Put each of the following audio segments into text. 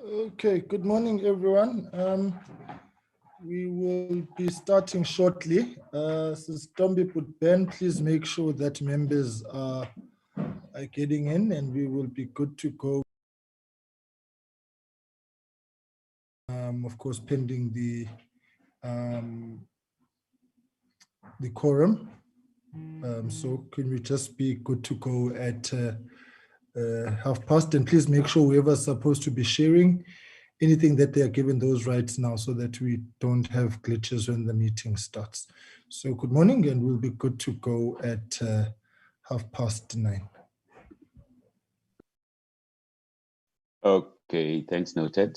Okay, good morning, everyone. We will be starting shortly. Since Tombi put Ben, please make sure that members are getting in, and we will be good to go. Of course, pending the quorum. So can we just be good to go at past? And please make sure whoever's supposed to be sharing anything that they are given those rights now, so that we don't have glitches when the meeting starts. So good morning, and we'll be good to go at 9:30. Okay, thanks, noted.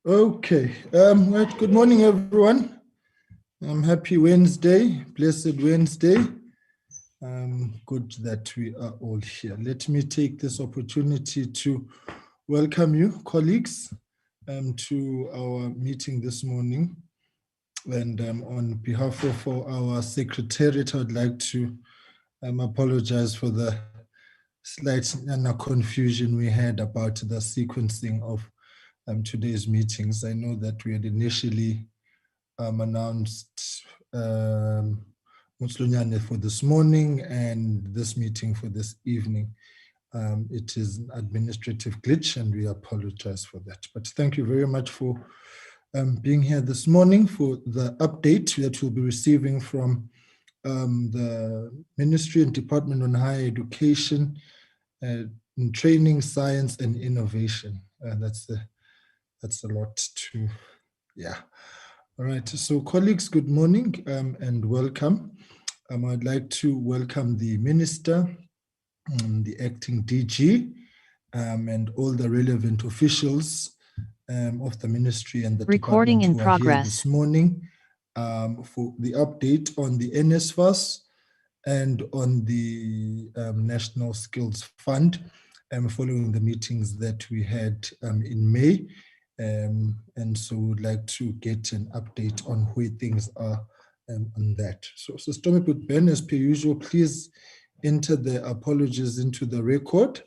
Okay. Right. Good morning, everyone. Happy Wednesday, blessed Wednesday. Good that we are all here. Let me take this opportunity to welcome you, colleagues, to our meeting this morning. And on behalf of our secretariat, I would like to apologize for the slight confusion we had about the sequencing of today's meetings. I know that we had initially announced Mutlunyane for this morning and this meeting for this evening. It is an administrative glitch and we apologize for that. But thank you very much for being here this morning for the update that we'll be receiving from the Ministry and Department on Higher Education, in Training, Science and Innovation. That's a lot to, yeah. All right, so colleagues, good morning and welcome. I'd like to welcome the Minister, the Acting DG, and all the relevant officials of the Ministry and the Recording department in who are here progress. this morning for the update on the NSFAS and on the National Skills Fund, following the meetings that we had in May. And so we'd like to get an update on where things are on that. So Stomiput Ben, as per usual, please enter the apologies into the record.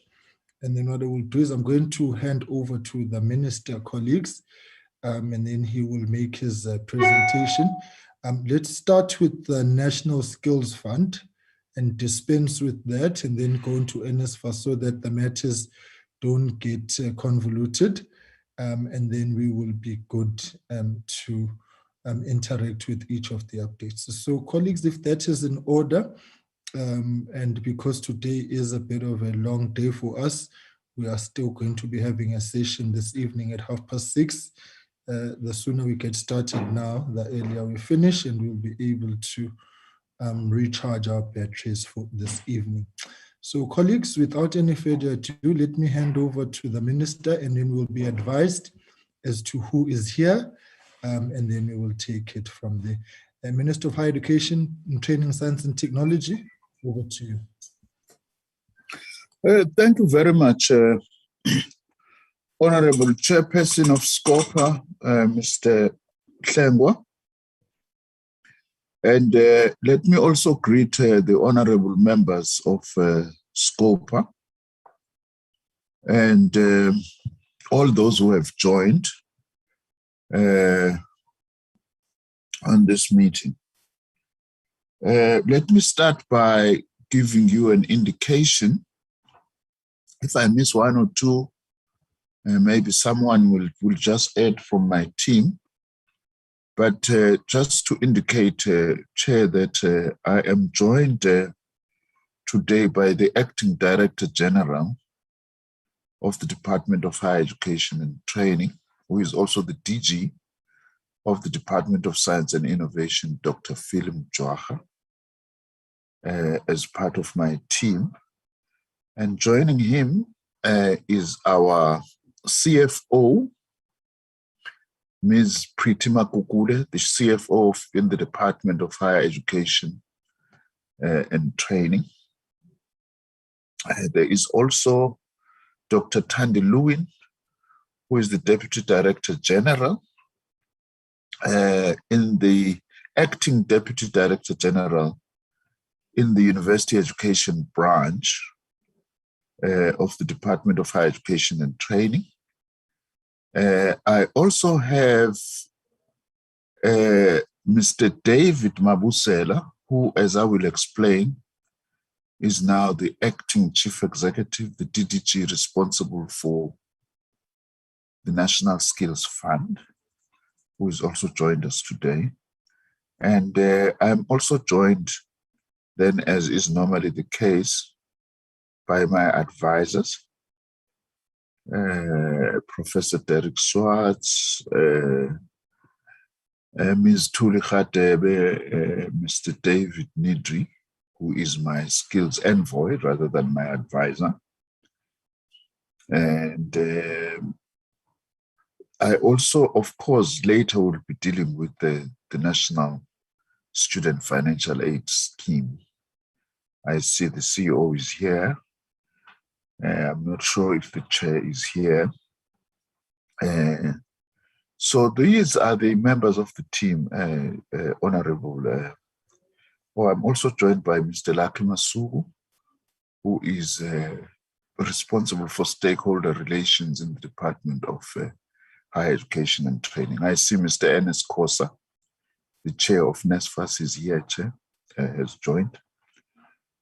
And then what I will do is I'm going to hand over to the minister, colleagues, and then he will make his presentation. Let's start with the National Skills Fund and dispense with that and then go into NSFAS so that the matters don't get convoluted. And then we will be good to interact with each of the updates. So colleagues, if that is in order, and because today is a bit of a long day for us, we are still going to be having a session this evening at 6:30. The sooner we get started now, the earlier we finish, and we'll be able to recharge our batteries for this evening. So colleagues, without any further ado, let me hand over to the minister and then we'll be advised as to who is here, and then we will take it from there. Minister of Higher Education, Training, Science and Technology, over to you. Thank you very much, Honorable Chairperson of SCOPA, Mr. Hlengwa. And let me also greet the honorable members of SCOPA and all those who have joined on this meeting. Let me start by giving you an indication. If I miss one or two, maybe someone will just add from my team. But just to indicate, Chair, that I am joined today by the Acting Director General of the Department of Higher Education and Training, who is also the DG of the Department of Science and Innovation, Dr. Philip Jwaha, as part of my team. And joining him is our CFO, Ms. Pritima Kukule, the CFO in the Department of Higher Education and Training. There is also Dr. Thandi Lewin, who is the Deputy Director General in the Acting Deputy Director General in the University Education Branch of the Department of Higher Education and Training. I also have Mr. David Mabusela, who, as I will explain, is now the Acting Chief Executive, the DDG responsible for the National Skills Fund, who has also joined us today. And I'm also joined then, as is normally the case, by my advisors, Professor Derek Swartz, Ms. Tuli Khatebe, Mr. David Nidri, who is my skills envoy rather than my advisor. And I also, of course, later will be dealing with the National Student Financial Aid Scheme. I see the CEO is here. I'm not sure if the chair is here. So these are the members of the team, Honorable. I'm also joined by Mr. Lucky Masuku, who is responsible for stakeholder relations in the Department of Higher Education and Training. I see Mr. Ernest Kosa, the chair of NSFAS, is here, chair, has joined.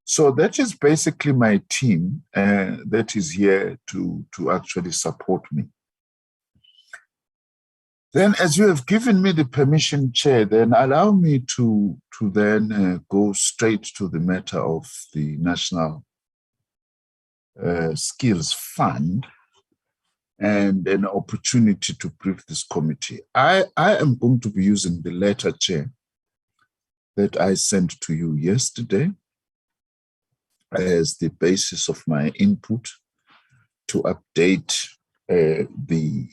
So that is basically my team that is here to actually support me. Then, as you have given me the permission, Chair, then allow me to then go straight to the matter of the National Skills Fund and an opportunity to brief this committee. I am going to be using the letter, Chair, that I sent to you yesterday as the basis of my input to update the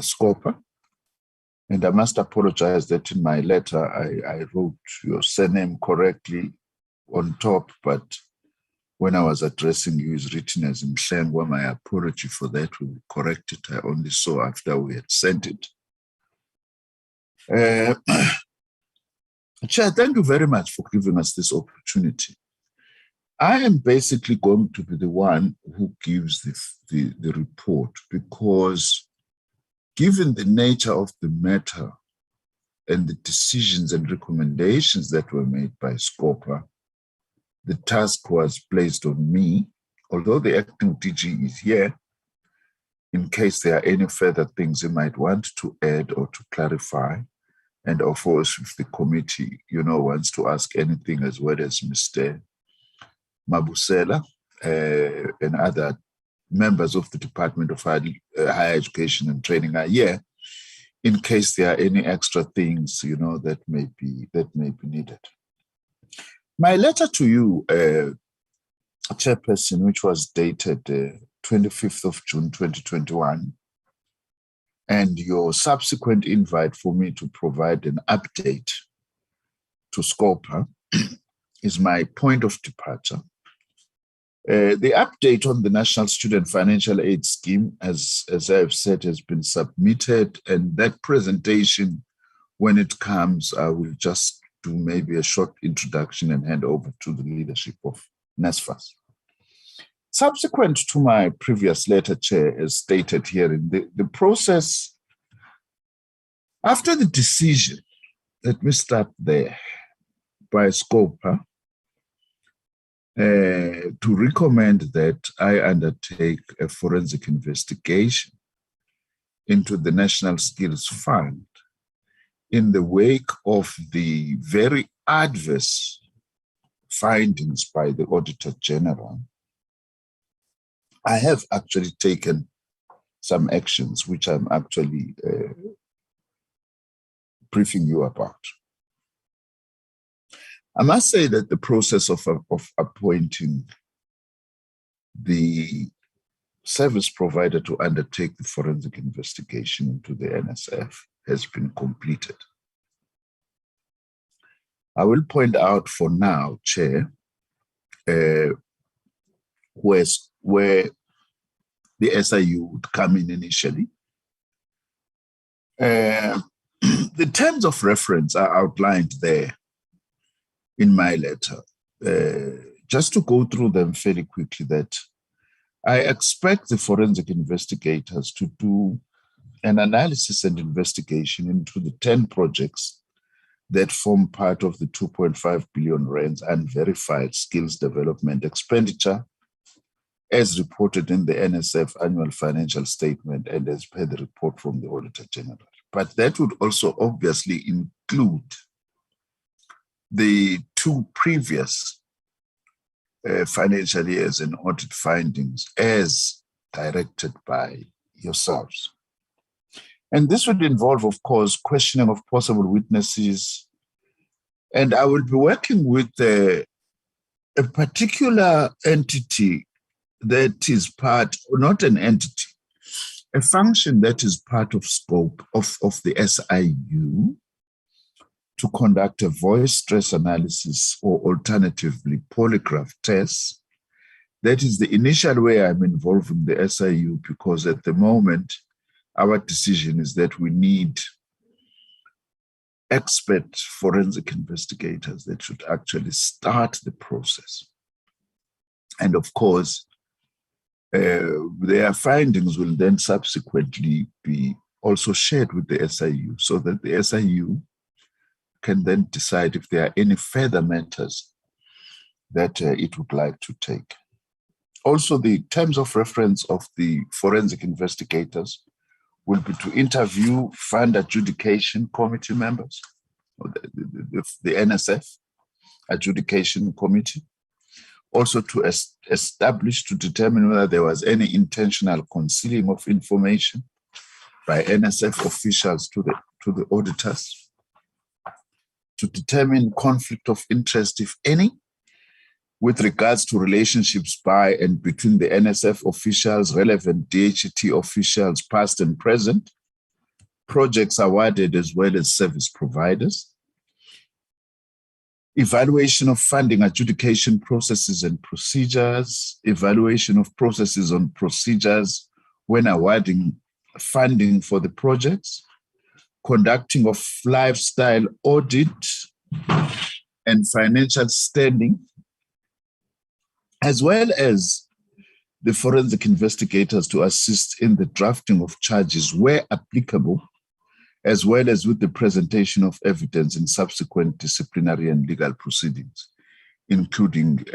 SCOPA. And I must apologize that in my letter, I wrote your surname correctly on top, but when I was addressing you, it's written as Mhlengwa. My apology for that. We will correct it. I only saw after we had sent it. Chair, thank you very much for giving us this opportunity. I am basically going to be the one who gives the report, because given the nature of the matter and the decisions and recommendations that were made by SCOPA, the task was placed on me, although the acting DG is here, in case there are any further things you might want to add or to clarify. And of course, if the committee, wants to ask anything, as well as Mr. Mabusela and other members of the Department of Higher Education and Training are here, in case there are any extra things, that may be needed. My letter to you, Chairperson, which was dated 25th of June, 2021, and your subsequent invite for me to provide an update to SCOPA is my point of departure. The update on the National Student Financial Aid Scheme, as I have said, has been submitted, and that presentation, when it comes, I will just do maybe a short introduction and hand over to the leadership of NSFAS. Subsequent to my previous letter, Chair, as stated here in the process, after the decision, let me start there, by SCOPA, to recommend that I undertake a forensic investigation into the National Skills Fund in the wake of the very adverse findings by the Auditor General. I have actually taken some actions which I'm actually briefing you about. I must say that the process of appointing the service provider to undertake the forensic investigation into the NSF has been completed. I will point out for now, Chair, where the SIU would come in initially. The terms of reference are outlined there in my letter. Just to go through them fairly quickly, that I expect the forensic investigators to do an analysis and investigation into the 10 projects that form part of the 2.5 billion rands unverified skills development expenditure, as reported in the NSF annual financial statement and as per the report from the Auditor General. But that would also obviously include the 2 previous financial years and audit findings as directed by yourselves. And this would involve, of course, questioning of possible witnesses. And I will be working with a particular entity that is part, not an entity, A function that is part of scope of the SIU to conduct a voice stress analysis or alternatively polygraph tests. That is the initial way I'm involving the SIU, because at the moment, our decision is that we need expert forensic investigators that should actually start the process. And of course, their findings will then subsequently be also shared with the SIU, so that the SIU can then decide if there are any further matters that it would like to take. Also, the terms of reference of the forensic investigators will be to interview fund adjudication committee members, or the NSF adjudication committee. Also to establish, to determine whether there was any intentional concealing of information by NSF officials to the auditors. To determine conflict of interest, if any, with regards to relationships by and between the NSF officials, relevant DHET officials, past and present, projects awarded as well as service providers. Evaluation of funding adjudication processes and procedures, evaluation of processes and procedures when awarding funding for the projects, conducting of lifestyle audit and financial standing, as well as the forensic investigators to assist in the drafting of charges where applicable, as well as with the presentation of evidence in subsequent disciplinary and legal proceedings, including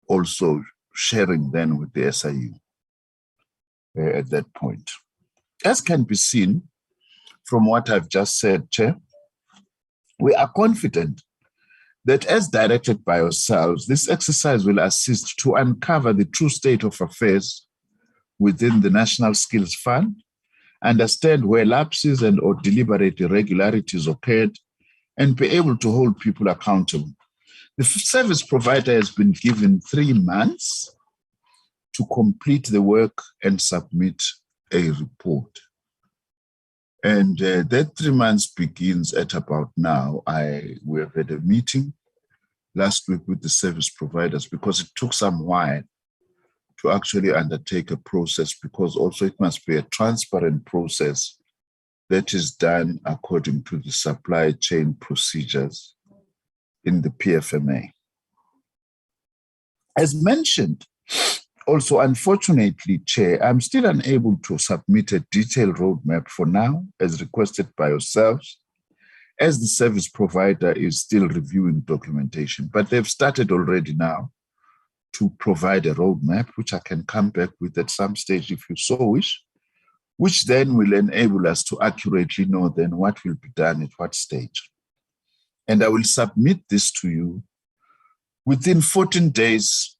also sharing then with the SIU at that point. As can be seen from what I've just said, Chair, we are confident that as directed by ourselves, this exercise will assist to uncover the true state of affairs within the National Skills Fund, understand where lapses and or deliberate irregularities occurred, and be able to hold people accountable. The service provider has been given 3 months to complete the work and submit a report. And that 3 months begins at about now. We have had a meeting last week with the service providers, because it took some while to actually undertake a process, because also it must be a transparent process that is done according to the supply chain procedures in the PFMA. As mentioned, also, unfortunately, Chair, I'm still unable to submit a detailed roadmap for now, as requested by yourselves, as the service provider is still reviewing documentation. But they've started already now to provide a roadmap, which I can come back with at some stage if you so wish, which then will enable us to accurately know then what will be done at what stage. And I will submit this to you within 14 days,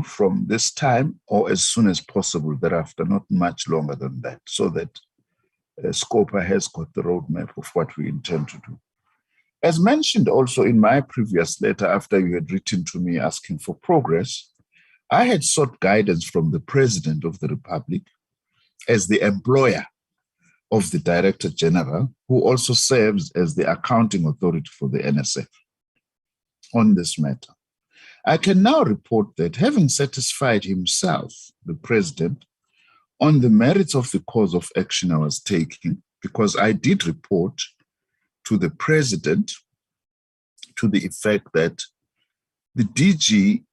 from this time, or as soon as possible thereafter, not much longer than that, so that SCOPA has got the roadmap of what we intend to do. As mentioned also in my previous letter, after you had written to me asking for progress, I had sought guidance from the President of the Republic as the employer of the Director General, who also serves as the accounting authority for the NSF on this matter. I can now report that, having satisfied himself, the President, on the merits of the course of action I was taking, because I did report to the President to the effect that the DG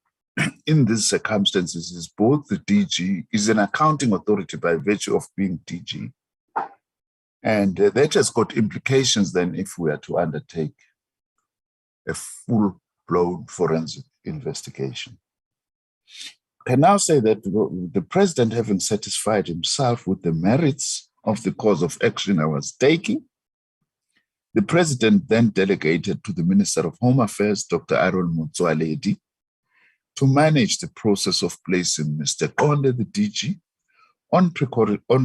in these circumstances is both the DG, is an accounting authority by virtue of being DG. And that has got implications then if we are to undertake a full-blown forensic investigation. I can now say that the President, having satisfied himself with the merits of the course of action I was taking, the President then delegated to the Minister of Home Affairs, Dr. Aaron Motsoaledi, to manage the process of placing Mr. Konde, the DG, on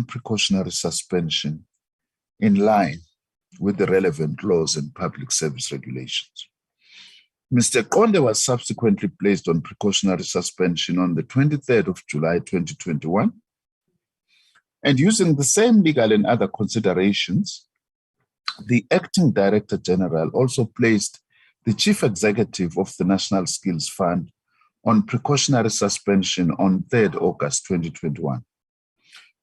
precautionary suspension in line with the relevant laws and public service regulations. Mr. Konde was subsequently placed on precautionary suspension on the 23rd of July 2021 And using the same legal and other considerations, the Acting Director General also placed the Chief Executive of the National Skills Fund on precautionary suspension on 3rd August 2021.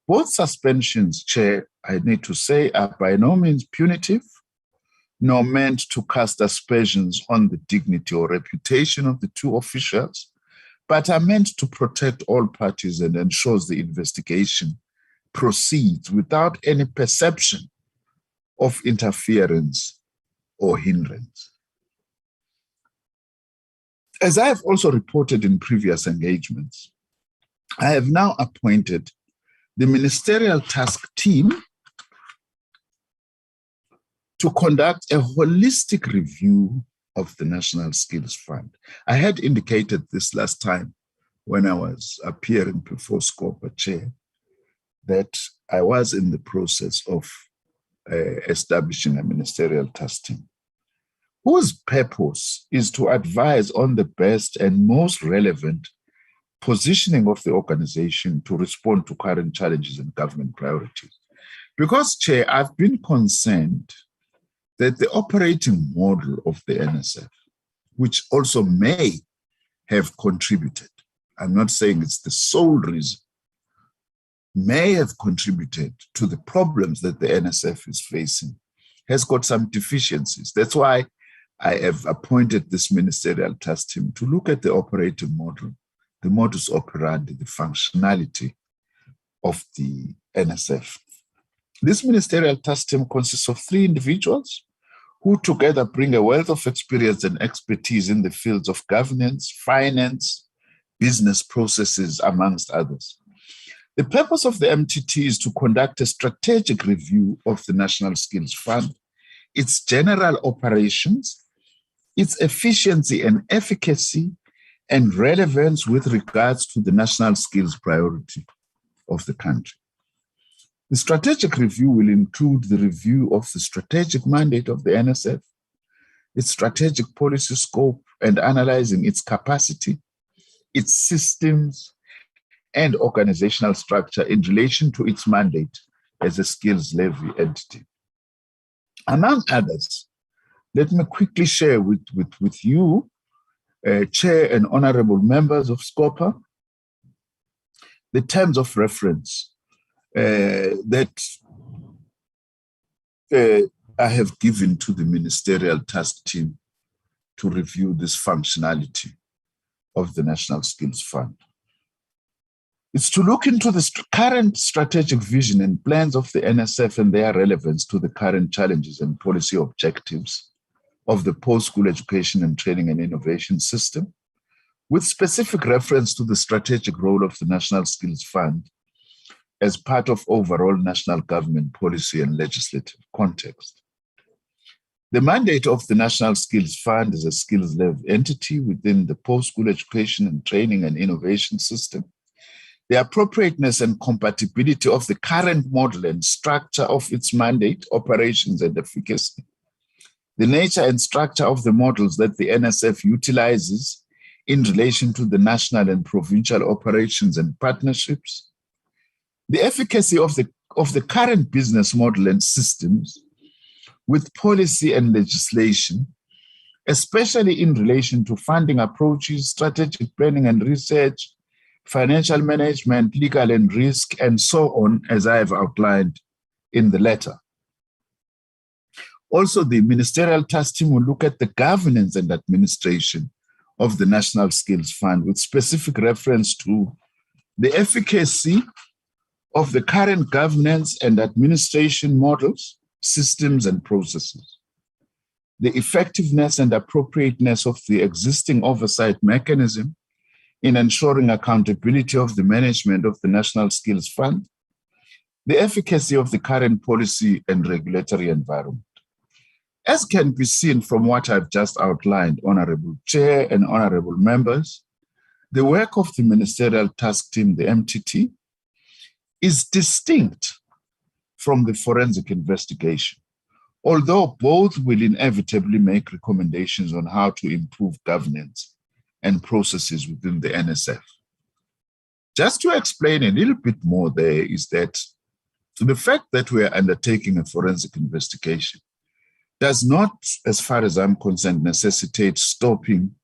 Both suspensions, Chair, I need to say, are by no means punitive, nor meant to cast aspersions on the dignity or reputation of the two officials, but are meant to protect all parties and ensures the investigation proceeds without any perception of interference or hindrance. As I have also reported in previous engagements, I have now appointed the Ministerial Task Team to conduct a holistic review of the National Skills Fund. I had indicated this last time when I was appearing before SCOPA Chair that I was in the process of establishing a Ministerial Task Team, whose purpose is to advise on the best and most relevant positioning of the organization to respond to current challenges and government priorities. Because, Chair, I've been concerned that the operating model of the NSF, which also may have contributed, I'm not saying it's the sole reason, may have contributed to the problems that the NSF is facing, has got some deficiencies. That's why I have appointed this Ministerial Task Team to look at the operating model, the modus operandi, the functionality of the NSF. This Ministerial Task Team consists of 3 individuals who together bring a wealth of experience and expertise in the fields of governance, finance, business processes, amongst others. The purpose of the MTT is to conduct a strategic review of the National Skills Fund, its general operations, its efficiency and efficacy, and relevance with regards to the national skills priority of the country. The strategic review will include the review of the strategic mandate of the NSF, its strategic policy scope, and analyzing its capacity, its systems, and organizational structure in relation to its mandate as a skills levy entity. Among others, let me quickly share with you, Chair and honorable members of SCOPA, the terms of reference that I have given to the Ministerial Task Team to review this functionality of the National Skills Fund. It's to look into the current strategic vision and plans of the NSF and their relevance to the current challenges and policy objectives of the post-school education and training and innovation system, with specific reference to the strategic role of the National Skills Fund as part of overall national government policy and legislative context. The mandate of the National Skills Fund is a skills-led entity within the post-school education and training and innovation system. The appropriateness and compatibility of the current model and structure of its mandate, operations, and efficacy. The nature and structure of the models that the NSF utilizes in relation to the national and provincial operations and partnerships. The efficacy of the current business model and systems with policy and legislation, especially in relation to funding approaches, strategic planning and research, financial management, legal and risk, and so on, as I have outlined in the letter. Also, the Ministerial Task Team will look at the governance and administration of the National Skills Fund with specific reference to the efficacy of the current governance and administration models, systems, and processes, the effectiveness and appropriateness of the existing oversight mechanism in ensuring accountability of the management of the National Skills Fund, the efficacy of the current policy and regulatory environment. As can be seen from what I've just outlined, Honorable Chair and honorable members, the work of the Ministerial Task Team, the MTT, is distinct from the forensic investigation, although both will inevitably make recommendations on how to improve governance and processes within the NSF. Just to explain a little bit more there is that The fact that we are undertaking a forensic investigation does not, as far as I'm concerned, necessitate stopping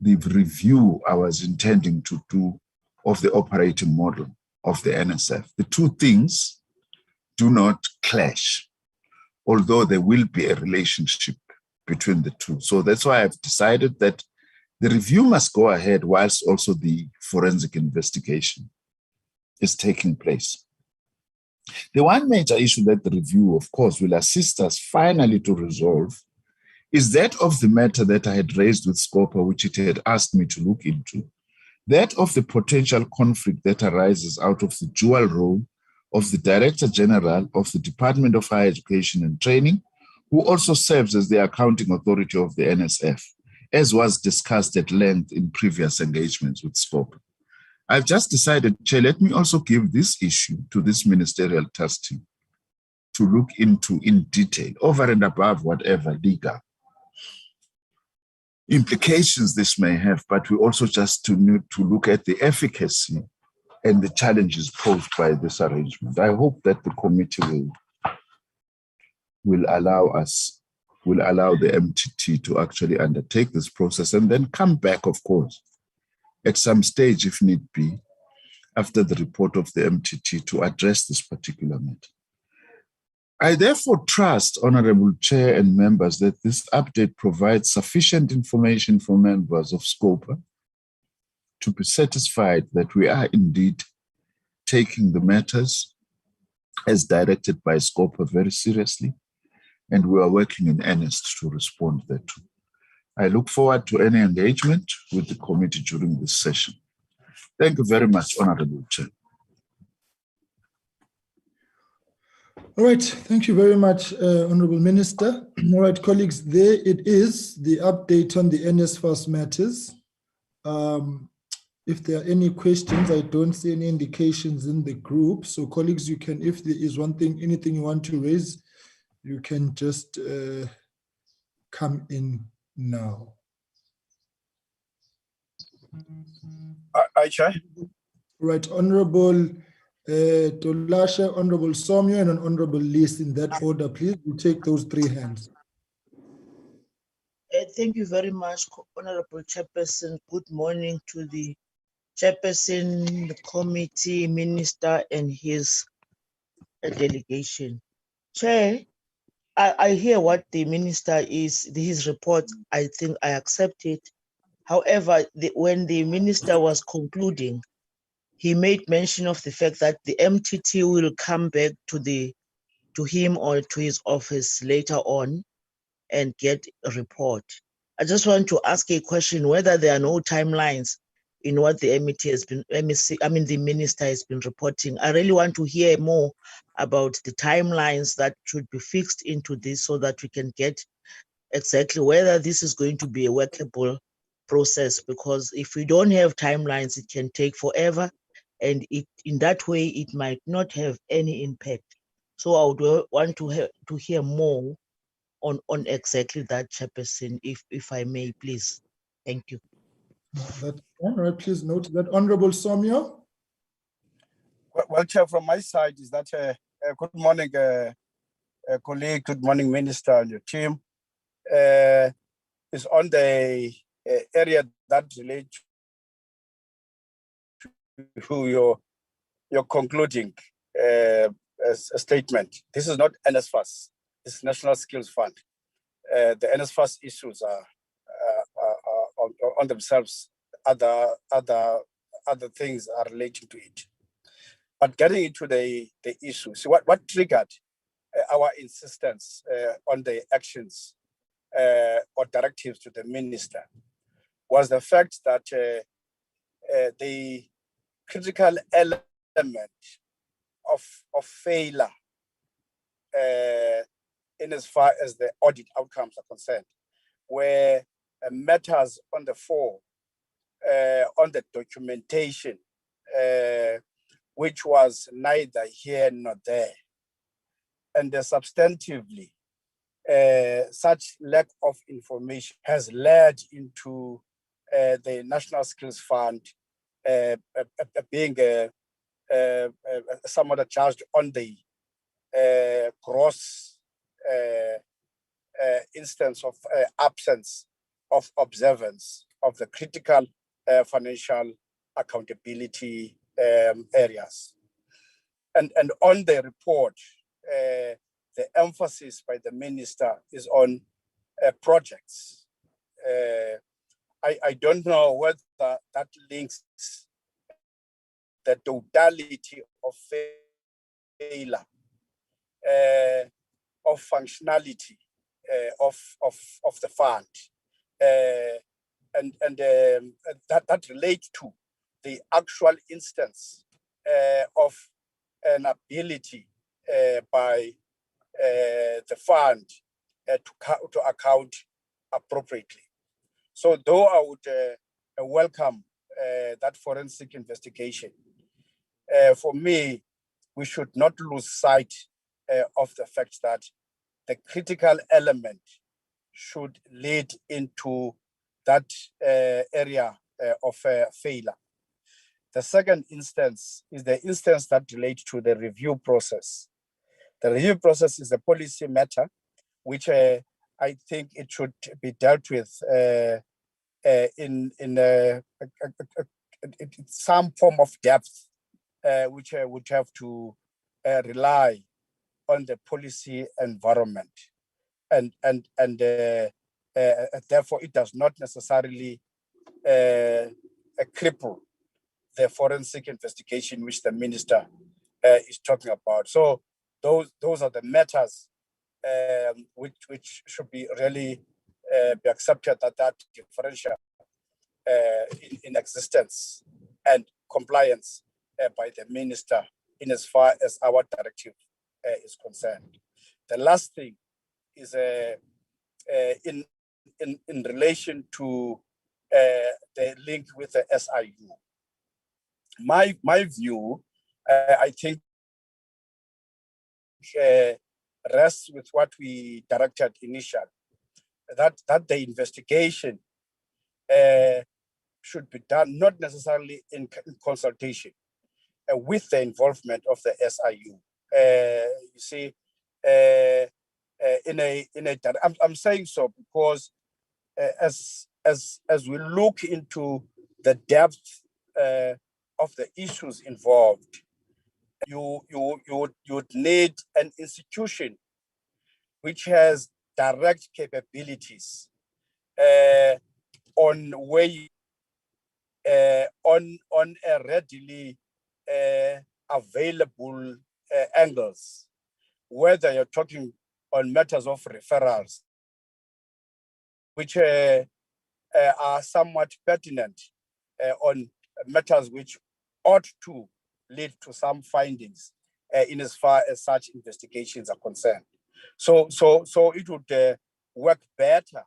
the review I was intending to do of the operating model of the NSF. The two things do not clash, although there will be a relationship between the two. So that's why I've decided that the review must go ahead whilst also the forensic investigation is taking place. The one major issue that the review, of course, will assist us finally to resolve is that of the matter that I had raised with SCOPA, which it had asked me to look into, that of the potential conflict that arises out of the dual role of the Director General of the Department of Higher Education and Training, who also serves as the accounting authority of the NSF, as was discussed at length in previous engagements with SCOPA. I've just decided, Chair, let me also give this issue to this ministerial task team to look into in detail, over and above whatever legal implications this may have, but we also just need to look at the efficacy and the challenges posed by this arrangement. I hope that the committee will allow the MTT to actually undertake this process and then come back, of course, at some stage, if need be, after the report of the MTT to address this particular matter. I therefore trust, Honorable Chair and members, that this update provides sufficient information for members of SCOPA to be satisfied that we are indeed taking the matters as directed by SCOPA very seriously, and we are working in earnest to respond thereto. I look forward to any engagement with the committee during this session. Thank you very much, Honorable Chair. All right, thank you very much, Honorable Minister. All right, colleagues, there it is, the update on the NSFAS matters. If there are any questions, I don't see any indications in the group. So colleagues, you can, if there is anything you want to raise, you can just come in now. Chair. Right, Honorable Tolashe, Honorable Somyo, and an Honorable List in that order, please. We take those three hands. Thank you very much, Honorable Chairperson. Good morning to the Chairperson, the committee, Minister, and his delegation. Chair, I hear what the Minister his report, I think I accept it. However, when the Minister was concluding, he made mention of the fact that the MTT will come back to him or to his office later on and get a report. I just want to ask a question whether there are no timelines in what the the Minister has been reporting. I really want to hear more about the timelines that should be fixed into this so that we can get exactly whether this is going to be a workable process, because if we don't have timelines, it can take forever, and in that way, it might not have any impact. So I would want to hear more on exactly that, Chairperson, if I may, please. Thank you. That's all right. Please note that. Honorable Somyo. Well, Chair, from my side is that good morning, colleague. Good morning, Minister and your team. Is on the area that relates to your concluding a statement. This is not NSFAS. This is National Skills Fund. The NSFAS issues are on themselves. Other things are relating to it. But getting into the issues, what triggered our insistence on the actions or directives to the minister was the fact that the critical element of failure in as far as the audit outcomes are concerned, where matters on the fore, on the documentation, which was neither here nor there. And substantively, such lack of information has led into the National Skills Fund being somewhat judged on the gross instance of absence of observance of the critical financial accountability areas. And on the report, the emphasis by the minister is on projects. I don't know whether that links the totality of failure, of functionality of the fund, and that relates to the actual instance of an ability by the fund to account appropriately. So though I would welcome that forensic investigation, for me, we should not lose sight of the fact that the critical element should lead into that area of failure. The second instance is the instance that relates to the review process. The review process is a policy matter, which I think it should be dealt with in some form of depth, which would have to rely on the policy environment, and therefore it does not necessarily cripple the forensic investigation which the minister is talking about. So those are the matters which should be really be accepted, that differential in existence and compliance by the minister in as far as our directive is concerned. The last thing is in relation to the link with the SIU. My view, I think, rests with what we directed initially, that the investigation should be done not necessarily in consultation with the involvement of the SIU. You see, I'm saying so because as we look into the depth of the issues involved, you would need an institution which has direct capabilities on way on a readily available angles, whether you're talking on matters of referrals, which are somewhat pertinent on matters which ought to lead to some findings in as far as such investigations are concerned. So it would work better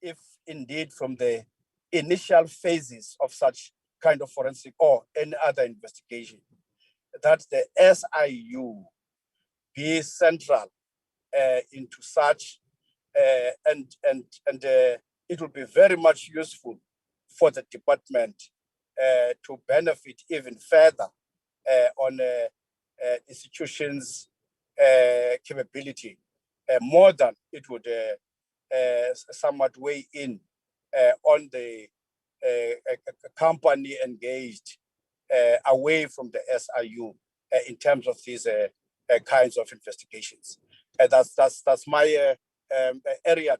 if indeed from the initial phases of such kind of forensic or any other investigation, that the SIU be central into such, and it will be very much useful for the department to benefit even further on institutions' capability, more than it would somewhat weigh in on the company engaged away from the SIU in terms of these kinds of investigations. That's my area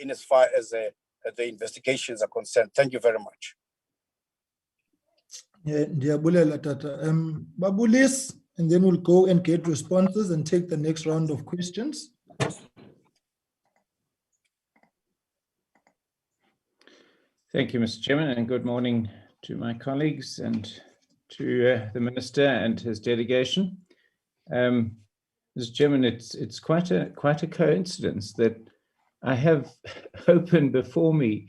in as far as the investigations are concerned. Thank you very much. Yeah, Ndiyabulela Tata. Babulis, and then we'll go and get responses and take the next round of questions. Thank you, Mr. Chairman, and good morning to my colleagues and to the Minister and his delegation. Mr. Chairman, it's quite a coincidence that I have open before me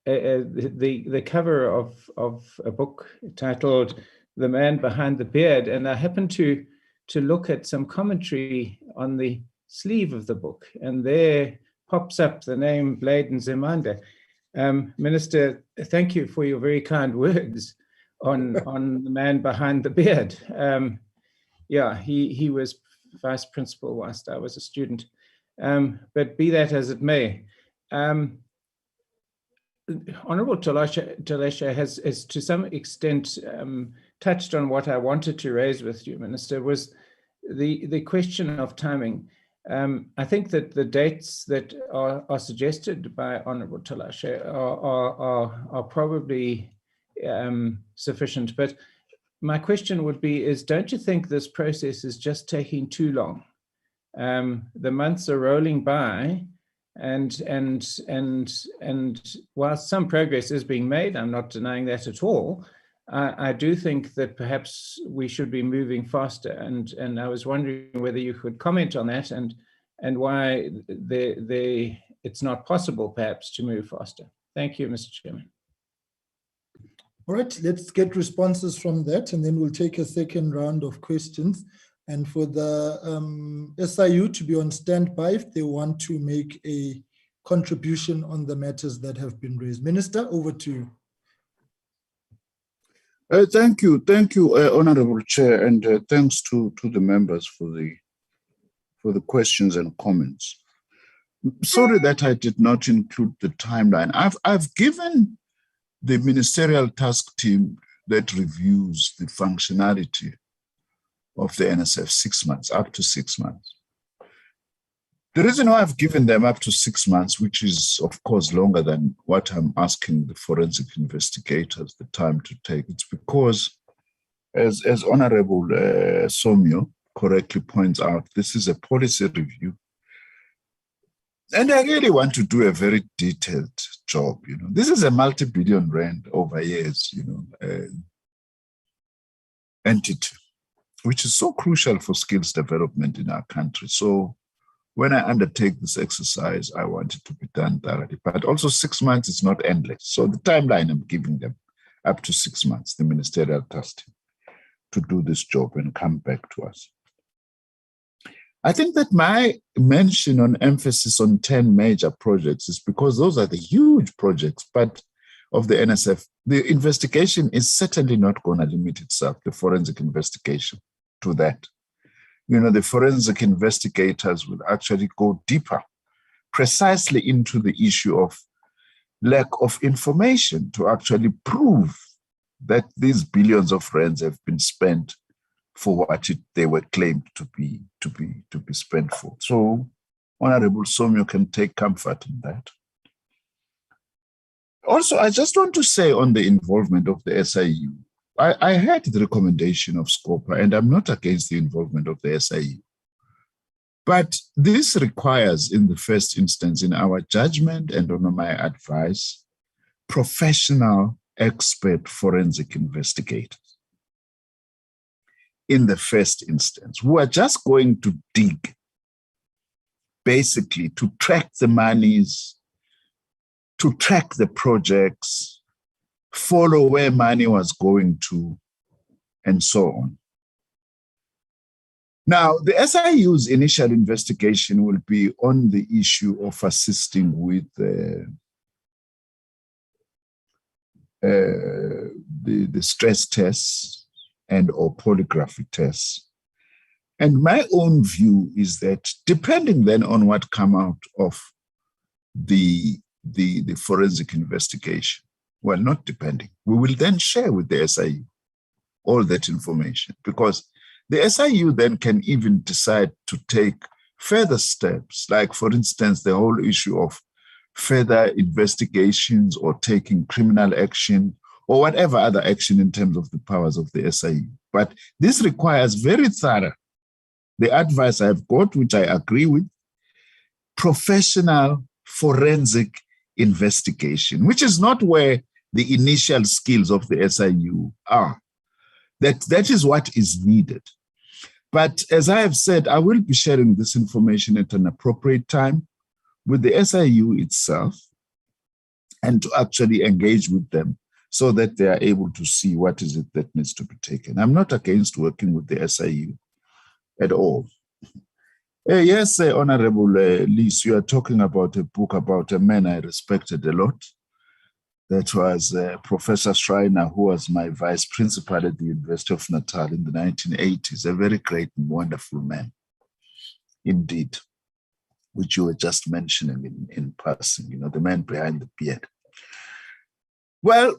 the cover of a book titled "The Man Behind the Beard," and I happened to look at some commentary on the sleeve of the book, and there pops up the name Blade Nzimande. Minister, thank you for your very kind words on the man behind the beard. yeah, he was vice principal whilst I was a student. But be that as it may, Honourable Talesha has to some extent touched on what I wanted to raise with you, Minister, was the question of timing. I think that the dates that are suggested by Honourable Talesha are probably sufficient. But my question would be, don't you think this process is just taking too long? The months are rolling by, and while some progress is being made, I'm not denying that at all, I do think that perhaps we should be moving faster. And I was wondering whether you could comment on that and why it's not possible perhaps to move faster. Thank you, Mr. Chairman. All right, let's get responses from that, and then we'll take a second round of questions. And for the SIU to be on standby if they want to make a contribution on the matters that have been raised. Minister, over to you. Thank you, Honourable Chair, and thanks to the members for the questions and comments. Sorry that I did not include the timeline. I've given the ministerial task team that reviews the functionality of the NSF 6 months, up to 6 months. The reason why I've given them up to 6 months, which is of course longer than what I'm asking the forensic investigators the time to take, it's because as Honourable Somyo correctly points out, this is a policy review. And I really want to do a very detailed job. This is a multi-billion rand over years, entity, which is so crucial for skills development in our country. So when I undertake this exercise, I want it to be done thoroughly. But also 6 months is not endless. So the timeline I'm giving them, up to 6 months, the ministerial task team, to do this job and come back to us. I think that my mention on emphasis on 10 major projects is because those are the huge projects, but of the NSF, the investigation is certainly not going to limit itself, the forensic investigation, to that. The forensic investigators will actually go deeper, precisely into the issue of lack of information to actually prove that these billions of rands have been spent for what they were claimed to be spent for. So Honourable Somyo can take comfort in that. Also, I just want to say on the involvement of the SIU, I heard the recommendation of SCOPA, and I'm not against the involvement of the SIU. But this requires, in the first instance, in our judgment and on my advice, professional, expert forensic investigators. In the first instance, who are just going to dig, basically to track the monies, to track the projects, follow where money was going to, and so on. Now, the SIU's initial investigation will be on the issue of assisting with the stress tests and or polygraphy tests. And my own view is that depending then on what come out of the forensic investigation, well, not depending, we will then share with the SIU all that information, because the SIU then can even decide to take further steps, like, for instance, the whole issue of further investigations or taking criminal action or whatever other action in terms of the powers of the SIU. But this requires very thorough, the advice I've got, which I agree with, professional forensic investigation, which is not where the initial skills of the SIU are. That is what is needed. But as I have said, I will be sharing this information at an appropriate time with the SIU itself and to actually engage with them so that they are able to see what is it that needs to be taken. I'm not against working with the SIU at all. Yes, Honourable Lise, you are talking about a book about a man I respected a lot. That was Professor Schreiner, who was my vice principal at the University of Natal in the 1980s, a very great and wonderful man, indeed, which you were just mentioning in passing, you know, the man behind the beard. Well,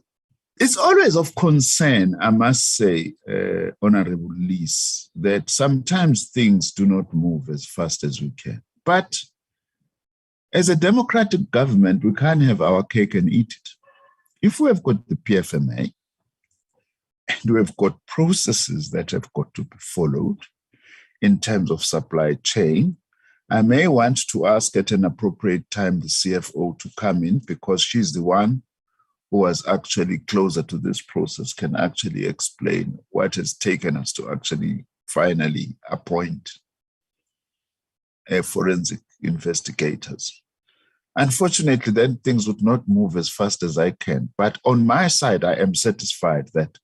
it's always of concern, I must say, Honorable Lees, that sometimes things do not move as fast as we can. But as a democratic government, we can't have our cake and eat it. If we have got the PFMA and we have got processes that have got to be followed in terms of supply chain, I may want to ask at an appropriate time the CFO to come in, because she's the one who was actually closer to this process, can actually explain what has taken us to actually finally appoint forensic investigators. Unfortunately, then things would not move as fast as I can. But on my side, I am satisfied that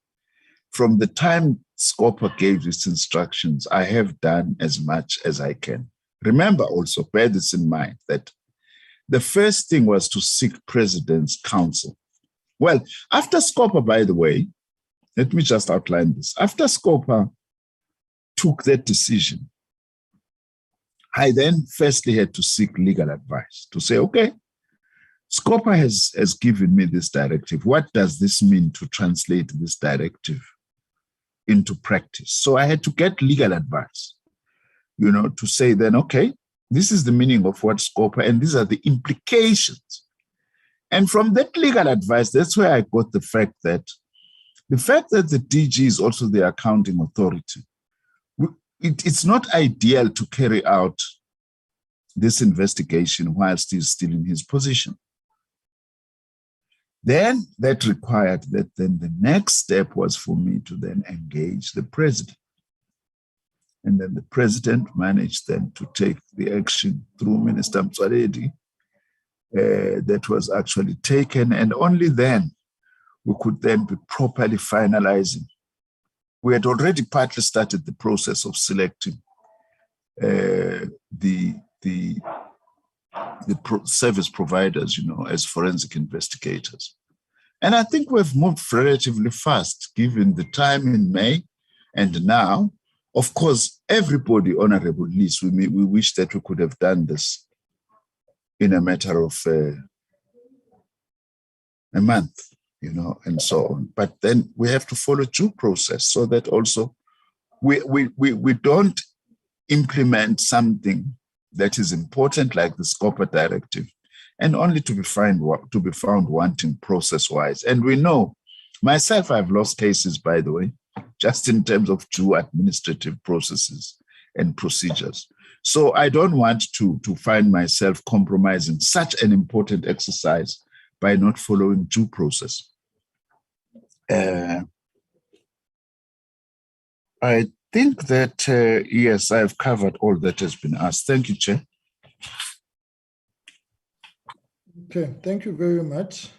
from the time SCOPA gave its instructions, I have done as much as I can. Remember also, bear this in mind, that the first thing was to seek President's counsel. Well, after SCOPA, by the way, let me just outline this. After SCOPA took that decision, I then firstly had to seek legal advice to say, okay, SCOPA has given me this directive. What does this mean to translate this directive into practice? So I had to get legal advice, you know, to say then, okay, this is the meaning of what SCOPA, and these are the implications. And from that legal advice, that's where I got the fact that the DG is also the accounting authority, it's not ideal to carry out this investigation whilst he's still in his position. Then that required that then the next step was for me to then engage the president. And then the president managed then to take the action through Minister Mtswaredi that was actually taken, and only then we could then be properly finalizing. We had already partly started the process of selecting the service providers, you know, as forensic investigators. And I think we've moved relatively fast, given the time in May and now. Of course, everybody, Honorable Lees, we wish that we could have done this in a matter of a month, you know, and so on. But then we have to follow due process so that also we don't implement something that is important like the SCOPA directive and only to be found wanting process-wise. And we know, myself, I've lost cases, by the way, just in terms of due administrative processes and procedures. So I don't want to find myself compromising such an important exercise by not following due process. I think that, yes, I've covered all that has been asked. Thank you, Chair. Okay, thank you very much,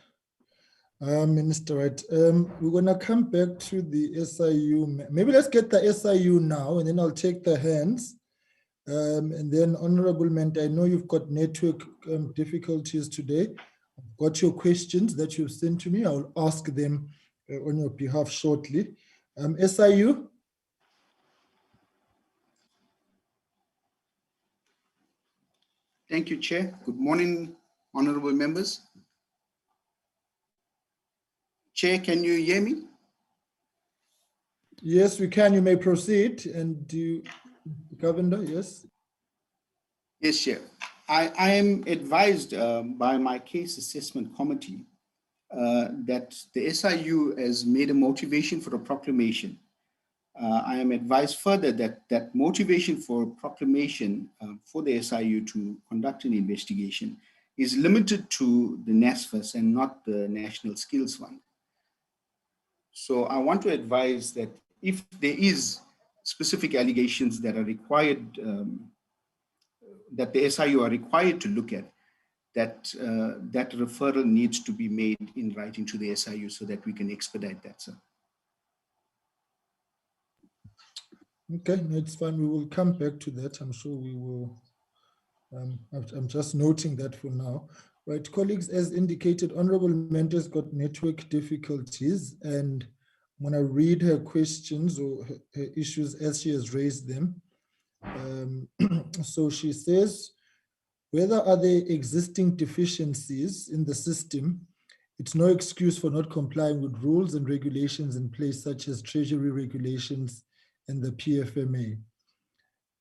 Minister Wright. We're going to come back to the SIU. Maybe let's get the SIU now, and then I'll take the hands. And then, Honorable Ment, I know you've got network difficulties today. I've got your questions that you've sent to me. I'll ask them on your behalf shortly. SIU? Thank you, Chair. Good morning, honorable members. Chair, can you hear me? Yes, we can. You may proceed. And Governor, yes? Yes, Chair. I am advised by my case assessment committee that the SIU has made a motivation for a proclamation. I am advised further that motivation for a proclamation for the SIU to conduct an investigation is limited to the NSFAS and not the National Skills Fund. So I want to advise that if there is specific allegations that are required, that the SIU are required to look at, that that referral needs to be made in writing to the SIU so that we can expedite that, sir. Okay, no, it's fine. We will come back to that. I'm sure we will. I'm just noting that for now. Right, colleagues, as indicated, Honorable Mentor's got network difficulties, and when I read her questions or her issues as she has raised them, so she says, whether are there existing deficiencies in the system, it's no excuse for not complying with rules and regulations in place, such as Treasury regulations and the PFMA.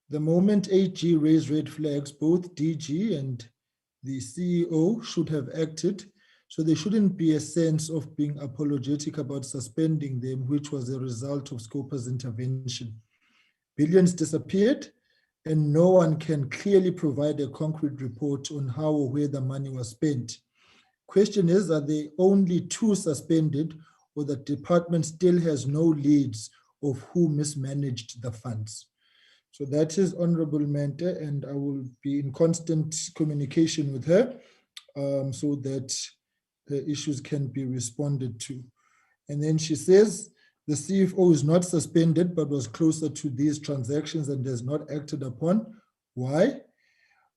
The moment AG raised red flags, both DG and the CEO should have acted, so there shouldn't be a sense of being apologetic about suspending them, which was a result of Scopa's intervention. Billions disappeared, and no one can clearly provide a concrete report on how or where the money was spent. Question is, are there only 2 suspended, or the department still has no leads of who mismanaged the funds? So that is Honorable Mentor, and I will be in constant communication with her so that the issues can be responded to. And then she says, the CFO is not suspended, but was closer to these transactions and has not acted upon. Why?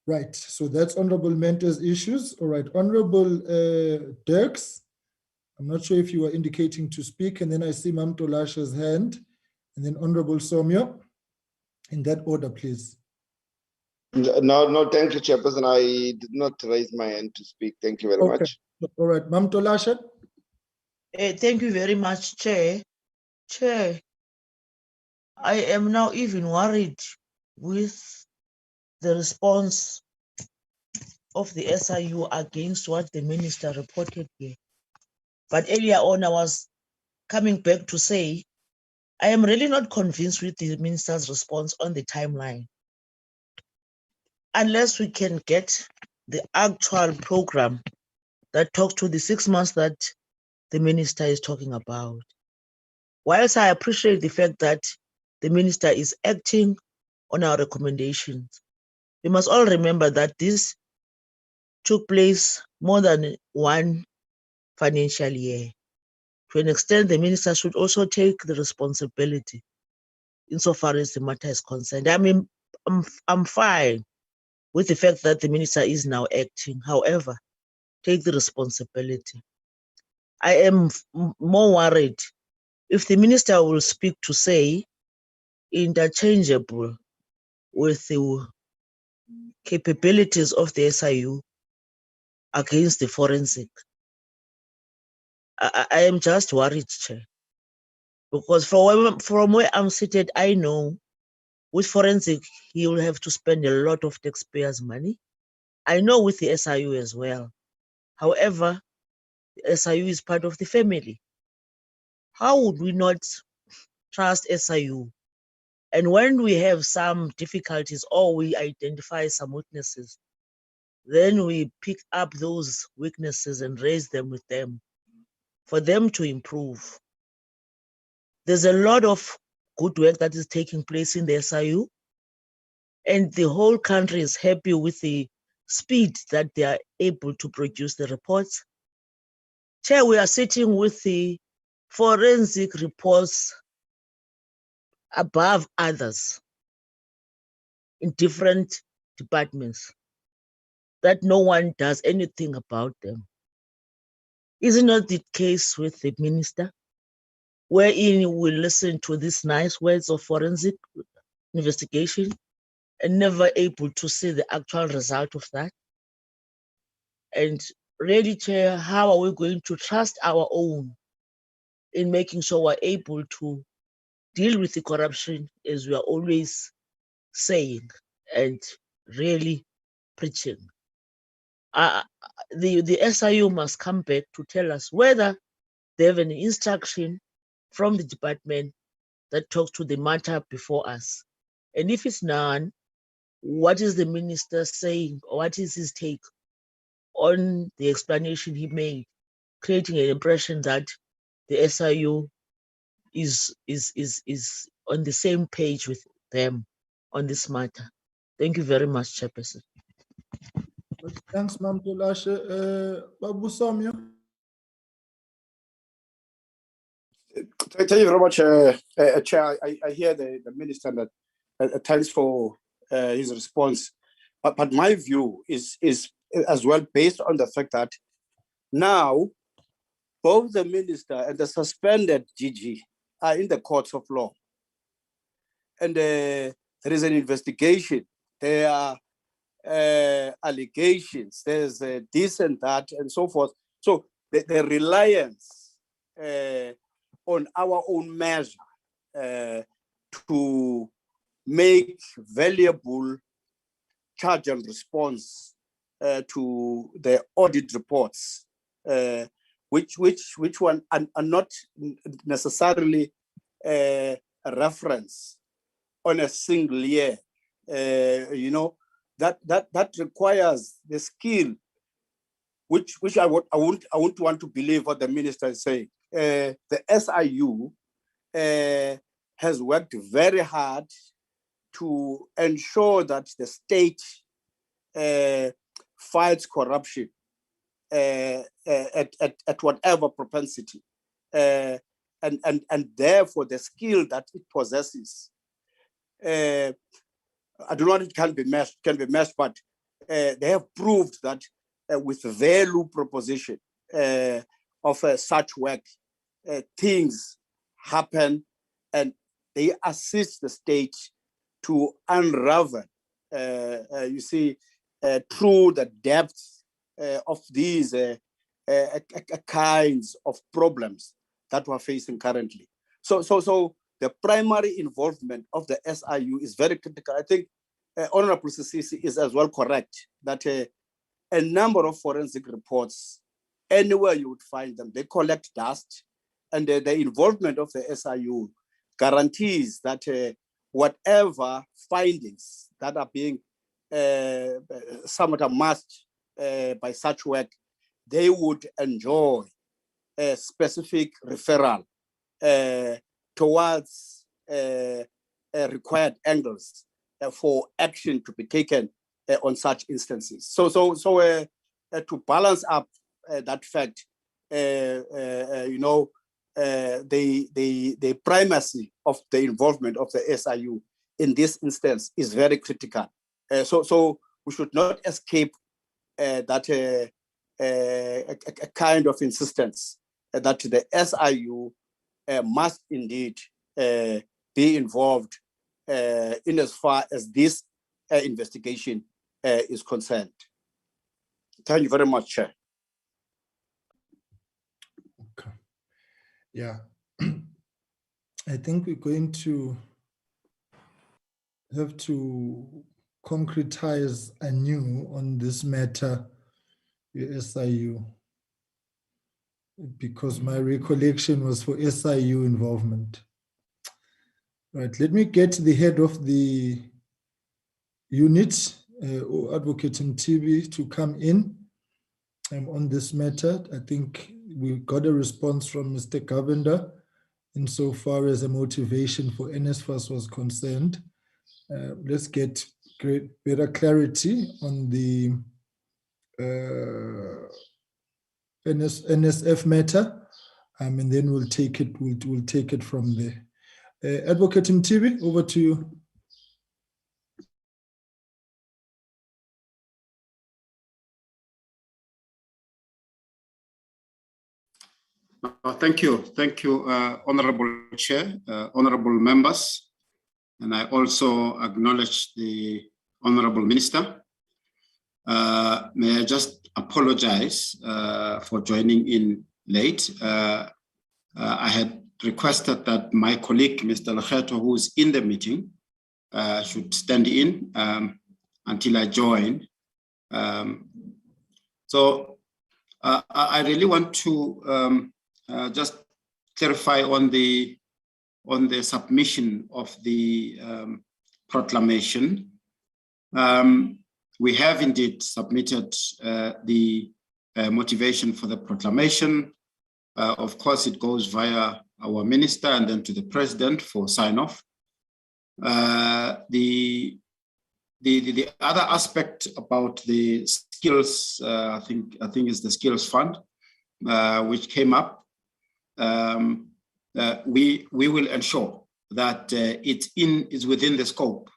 Right, so that's Honorable Mentor's issues. All right, Honorable Dirks, I'm not sure if you were indicating to speak, and then I see Mam Tolasha's hand, and then Honorable Somyo. In that order, please. No, thank you, Chairperson. I did not raise my hand to speak. Thank you very much. All right, Mam Tolasha. Thank you very much, Chair. Chair, I am now even worried with the response of the SIU against what the minister reported here. But earlier on, I was coming back to say, I am really not convinced with the minister's response on the timeline. Unless we can get the actual program that talks to the 6 months that the minister is talking about. Whilst I appreciate the fact that the minister is acting on our recommendations, we must all remember that this took place more than 1 financial year. To an extent, the minister should also take the responsibility insofar as the matter is concerned. I mean, I'm fine with the fact that the minister is now acting. However, take the responsibility. I am more worried if the minister will speak to say interchangeable with the capabilities of the SIU against the forensic. I am just worried, Chair, because from where I'm seated, I know with forensic, he will have to spend a lot of taxpayers' money. I know with the SIU as well. However, the SIU is part of the family. How would we not trust SIU? And when we have some difficulties or we identify some weaknesses, then we pick up those weaknesses and raise them with them for them to improve. There's a lot of good work that is taking place in the SIU, and the whole country is happy with the speed that they are able to produce the reports. Chair, we are sitting with the forensic reports above others in different departments, that no one does anything about them. Is it not the case with the minister, wherein we listen to these nice words of forensic investigation and never able to see the actual result of that? And really, Chair, how are we going to trust our own in making sure we're able to deal with the corruption as we are always saying and really preaching? The SIU must come back to tell us whether they have an instruction from the department that talks to the matter before us. And if it's none, what is the minister saying, or what is his take on the explanation he made, creating an impression that the SIU is on the same page with them on this matter? Thank you very much, Chairperson. Thanks, Mam Tolashe. Babu Somyo. Thank you very much, Chair. I hear the minister that thanks for his response. But my view is as well, based on the fact that now both the minister and the suspended GG are in the courts of law. And there is an investigation. There are allegations. There's this and that and so forth. So the reliance on our own measure to make valuable charge and response to the audit reports, which one are not necessarily a reference on a single year. You know, that requires the skill, which I wouldn't want to believe what the minister is saying. The SIU has worked very hard to ensure that the state fights corruption at whatever propensity, and therefore the skill that it possesses. I don't know if it can be meshed, but they have proved that with value proposition of such work, things happen, and they assist the state to unravel, you see, through the depth of these kinds of problems that we're facing currently. So the primary involvement of the SIU is very critical. I think Honorable Sisisi is as well correct that a number of forensic reports, anywhere you would find them, they collect dust, and the involvement of the SIU guarantees that whatever findings that are being somewhat amassed by such work, they would enjoy a specific referral towards required angles for action to be taken on such instances. So to balance up that fact, you know, the primacy of the involvement of the SIU in this instance is very critical. So we should not escape that a kind of insistence that the SIU must indeed be involved in as far as this investigation is concerned. Thank you very much, Chair. Okay. Yeah, I think we're going to have to concretize anew on this matter, SIU, because my recollection was for SIU involvement. Right, let me get the head of the unit, Advocate Mtibi, to come in on this matter. I think we got a response from Mr. Govender insofar as a motivation for NSFAS was concerned. Let's get better clarity on the NSF matter, and then we'll take it from there. Advocate Mtibi, over to you. Thank you, Honorable Chair, Honorable members, and I also acknowledge the Honorable Minister. May I just apologize for joining in late. I had requested that my colleague, Mr. Lekgetho, who is in the meeting, should stand in until I join. So I really want to just clarify on the submission of the proclamation. We have indeed submitted the motivation for the proclamation. Of course, it goes via our minister and then to the president for sign-off. The other aspect about the skills, I think is the skills fund, which came up. We will ensure that it's within the scope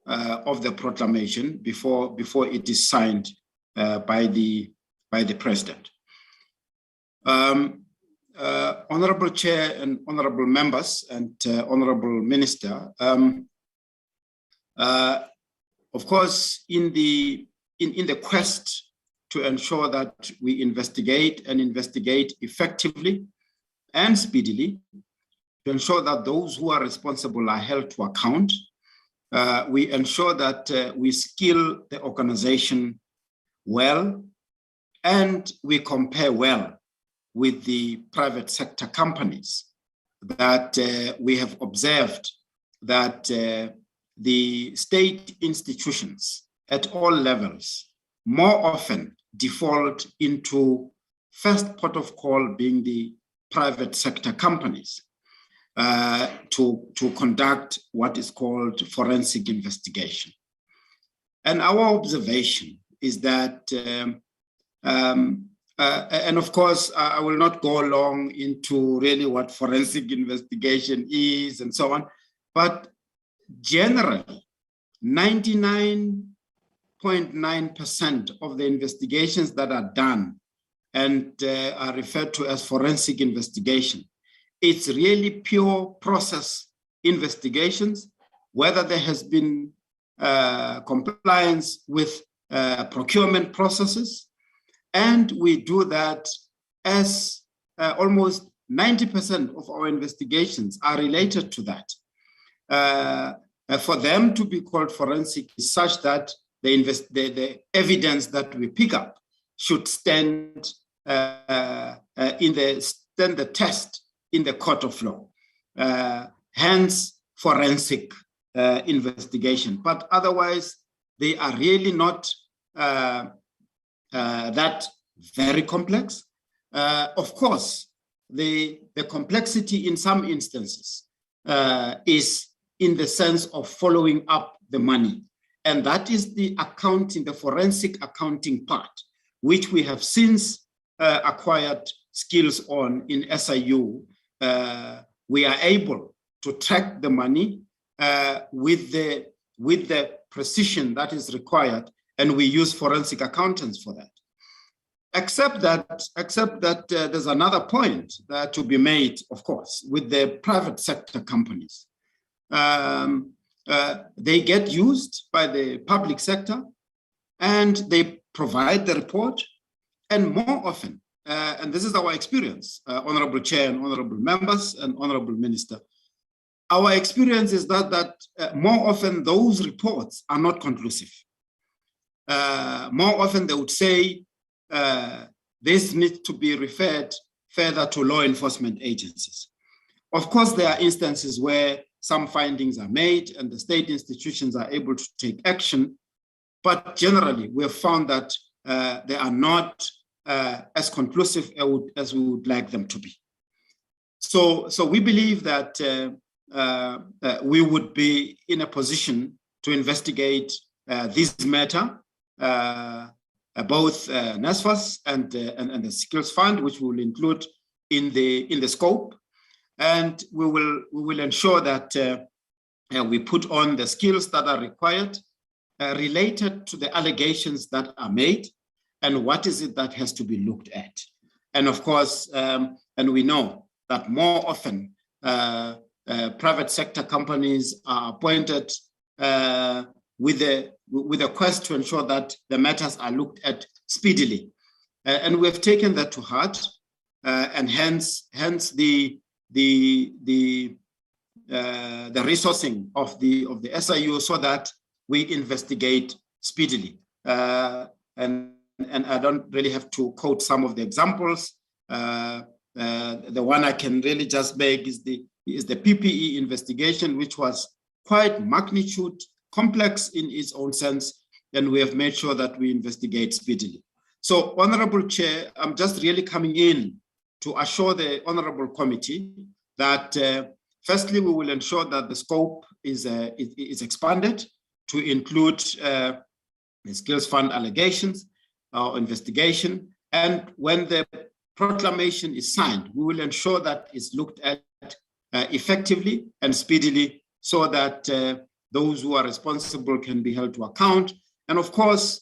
of the proclamation before it is signed by the President. Honorable Chair and honorable members and honorable Minister, of course, in the quest to ensure that we investigate effectively and speedily, to ensure that those who are responsible are held to account, we ensure that we skill the organization well, and we compare well with the private sector companies, that we have observed that the state institutions at all levels more often default into first port of call being the private sector companies to conduct what is called forensic investigation. And our observation is that, and of course, I will not go long into really what forensic investigation is and so on, but generally, 99.9% of the investigations that are done and are referred to as forensic investigation, it's really pure process investigations, whether there has been compliance with procurement processes. And we do that as almost 90% of our investigations are related to that. For them to be called forensic is such that the evidence that we pick up should stand the test in the court of law. Hence, forensic investigation. But otherwise, they are really not that very complex. Of course, the complexity in some instances is in the sense of following up the money. And that is the accounting, the forensic accounting part, which we have since acquired skills on in SIU. We are able to track the money with the precision that is required, and we use forensic accountants for that. Except that there's another point to be made, of course, with the private sector companies. They get used by the public sector and they provide the report, and more often, and this is our experience, Honorable Chair and Honorable Members and Honorable Minister, our experience is that more often those reports are not conclusive. More often they would say this needs to be referred further to law enforcement agencies. Of course, there are instances where some findings are made and the state institutions are able to take action, but generally we have found that they are not as conclusive as we would like them to be. So we believe that we would be in a position to investigate this matter, both NSFAS and the Skills Fund, which we will include in the scope, and we will ensure that we put on the skills that are required related to the allegations that are made, and what is it that has to be looked at. And of course, and we know that more often private sector companies are appointed with a quest to ensure that the matters are looked at speedily. And we have taken that to heart, and hence the resourcing of the SIU so that we investigate speedily. And I don't really have to quote some of the examples. The one I can really just make is the PPE investigation, which was quite magnitude complex in its own sense, and we have made sure that we investigate speedily. So, Honorable Chair, I'm just really coming in to assure the Honorable Committee that firstly, we will ensure that the scope is expanded to include the Skills Fund allegations or investigation. And when the proclamation is signed, we will ensure that it's looked at effectively and speedily so that those who are responsible can be held to account. And of course,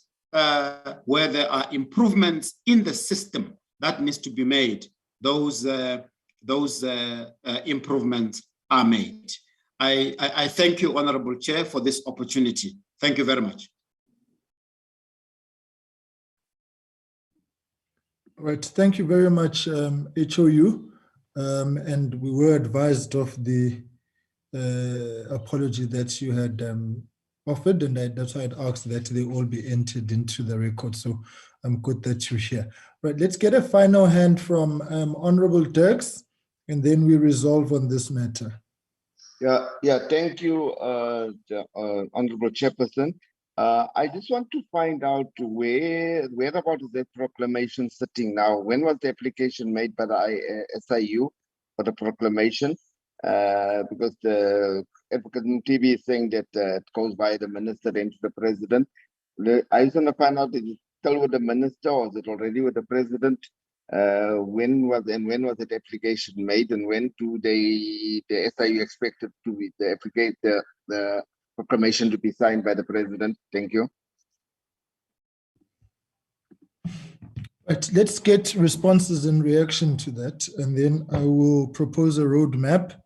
where there are improvements in the system that needs to be made, those improvements are made. I thank you, Honorable Chair, for this opportunity. Thank you very much. Right, thank you very much, HOU. And we were advised of the apology that you had offered, and that's why I'd asked that they all be entered into the record. So I'm good that you're here. Right, let's get a final hand from Honorable Dirks, and then we resolve on this matter. Yeah, thank you, Honorable Chairperson. I just want to find out whereabout is that proclamation sitting now? When was the application made by the SIU for the proclamation? Because the Advocate Mtibi is saying that it goes by the minister then to the president. I just want to find out, is it still with the minister or is it already with the president? When was that application made, and when do the SIU expected to be the proclamation to be signed by the president? Thank you. Right, let's get responses in reaction to that, and then I will propose a roadmap,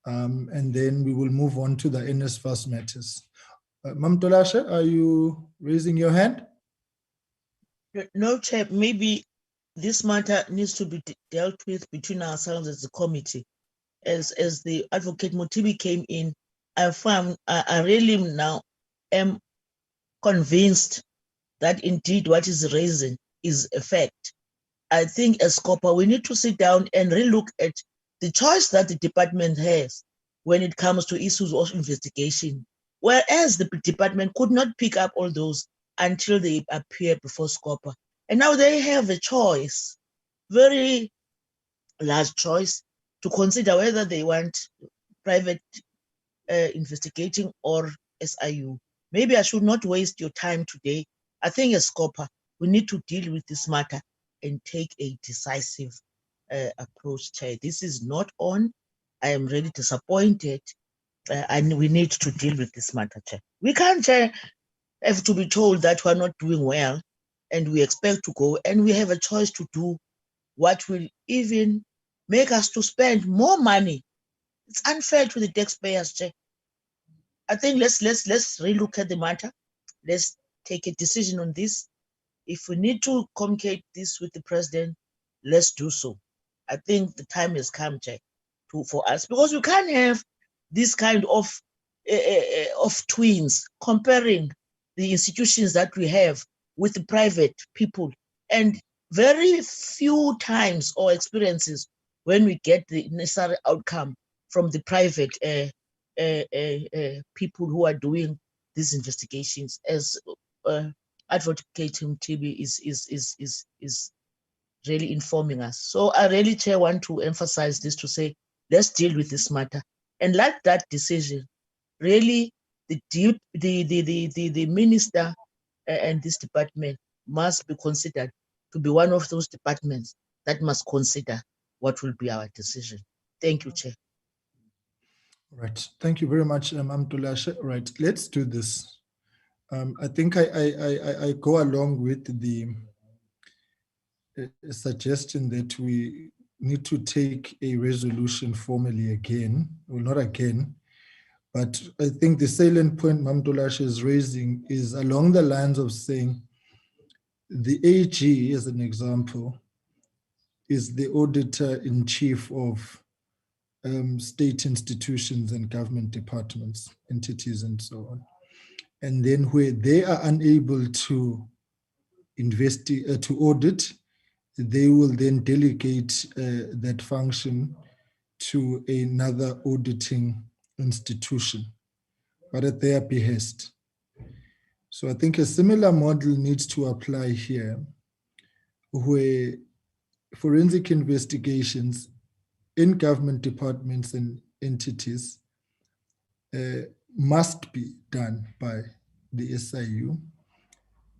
and then we will move on to the NSFAS matters. Mam Tolashe, are you raising your hand? No, Chair, maybe this matter needs to be dealt with between ourselves as a committee. As the Advocate Mutibi came in, I really now am convinced that indeed what is raising is a fact. I think as COPA, we need to sit down and relook at the choice that the department has when it comes to issues of investigation, whereas the department could not pick up all those until they appear before SCOPA. And now they have a choice, very large choice, to consider whether they want private investigating or SIU. Maybe I should not waste your time today. I think as SCOPA, we need to deal with this matter and take a decisive approach, Chair. This is not on. I am really disappointed, and we need to deal with this matter, Chair. We can't, Chair, have to be told that we're not doing well and we expect to go, and we have a choice to do what will even make us to spend more money. It's unfair to the taxpayers, Chair. I think let's relook at the matter. Let's take a decision on this. If we need to communicate this with the president, let's do so. I think the time has come, Chair, for us, because we can't have this kind of twins comparing the institutions that we have with the private people, and very few times or experiences when we get the necessary outcome from the private people who are doing these investigations, as Advocate Mtibi is really informing us. So I really, Chair, want to emphasize this to say, let's deal with this matter. And like that decision, really the minister and this department must be considered to be one of those departments that must consider what will be our decision. Thank you, Chair. Right, thank you very much, Amtulashe. Right, let's do this. I think I go along with the suggestion that we need to take a resolution formally again, well, not again, but I think the salient point Mamtolashe is raising is along the lines of saying the AG, as an example, is the auditor-in-chief of state institutions and government departments, entities, and so on. And then where they are unable to investigate, to audit, they will then delegate that function to another auditing institution, but at their behest. So I think a similar model needs to apply here, where forensic investigations in government departments and entities must be done by the SIU,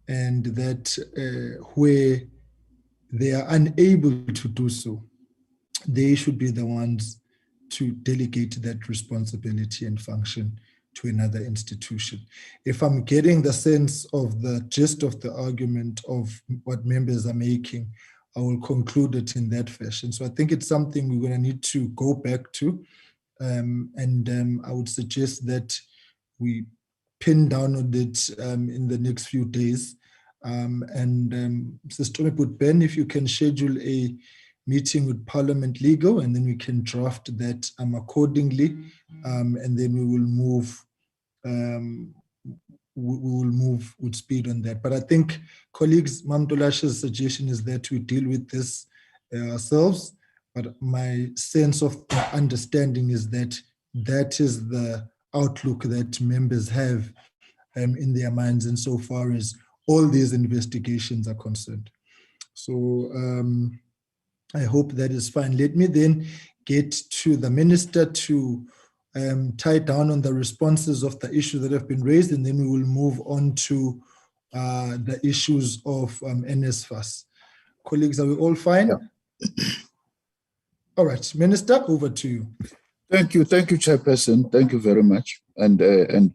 and that where they are unable to do so, they should be the ones to delegate that responsibility and function to another institution. If I'm getting the sense of the gist of the argument of what members are making, I will conclude it in that fashion. So I think it's something we're going to need to go back to. I would suggest that we pin down on it in the next few days. Mr. Stomiput Ben, if you can schedule a meeting with Parliament Legal, and then we can draft that accordingly, and then we will move with speed on that. But I think, colleagues, Mamtolash's suggestion is that we deal with this ourselves. But my sense of understanding is that that is the outlook that members have in their minds insofar as all these investigations are concerned. So I hope that is fine. Let me then get to the minister to tie down on the responses of the issues that have been raised, and then we will move on to the issues of NSFAS. Colleagues, are we all fine? Yeah. All right, Minister, over to you. Thank you, Chairperson. Thank you very much, and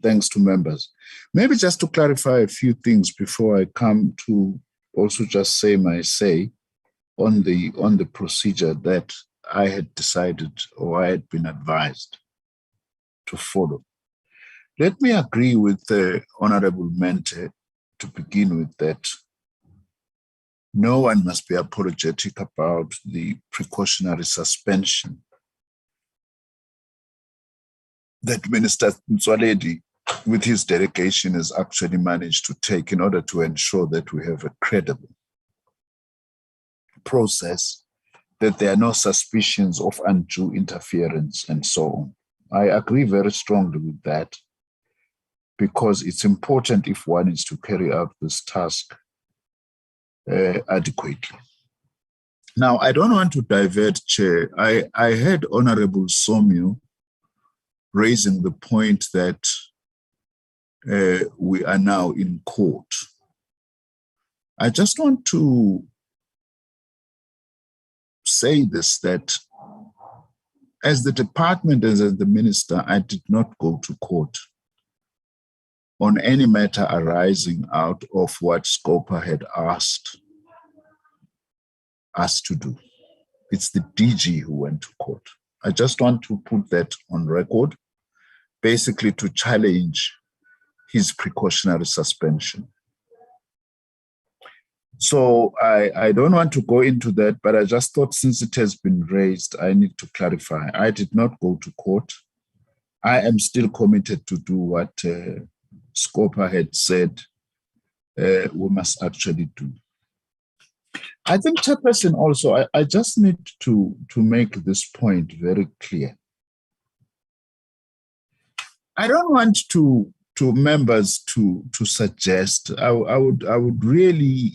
thanks to members. Maybe just to clarify a few things before I come to also just say my say on the procedure that I had decided or I had been advised to follow. Let me agree with the Honorable Mente to begin with that no one must be apologetic about the precautionary suspension that Minister Mtswaledi, with his delegation, has actually managed to take in order to ensure that we have a credible process, that there are no suspicions of undue interference and so on. I agree very strongly with that, because it's important if one is to carry out this task adequately. Now, I don't want to divert, Chair. I heard Honorable Somyu raising the point that we are now in court. I just want to say this, that as the department, as the minister, I did not go to court on any matter arising out of what SCOPA had asked us to do. It's the DG who went to court. I just want to put that on record, basically to challenge his precautionary suspension. So I don't want to go into that, but I just thought since it has been raised, I need to clarify. I did not go to court. I am still committed to do what SCOPA had said we must actually do. I think, Chairperson, also, I just need to make this point very clear. I don't want to members to suggest, I would really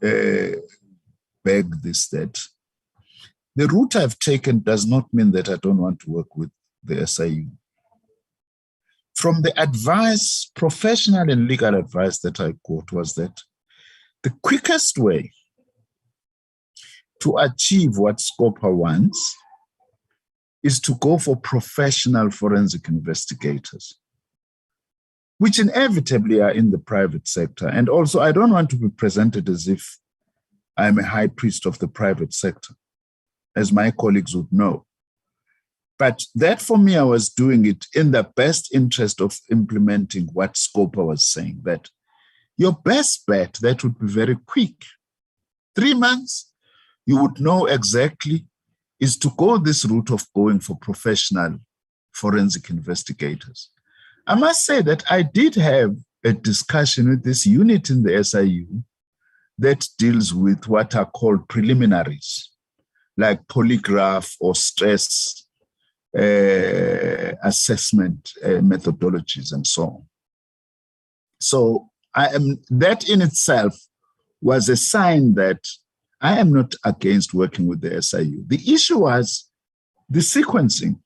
beg this, that the route I've taken does not mean that I don't want to work with the SIU. From the advice, professional and legal advice that I got was that the quickest way to achieve what SCOPA wants is to go for professional forensic investigators, which inevitably are in the private sector. And also, I don't want to be presented as if I'm a high priest of the private sector, as my colleagues would know. But that, for me, I was doing it in the best interest of implementing what SCOPA was saying, that your best bet, that would be very quick. 3 months, you would know exactly, is to go this route of going for professional forensic investigators. I must say that I did have a discussion with this unit in the SIU that deals with what are called preliminaries, like polygraph or stress assessment methodologies and so on. So that in itself was a sign that I am not against working with the SIU. The issue was the sequencing.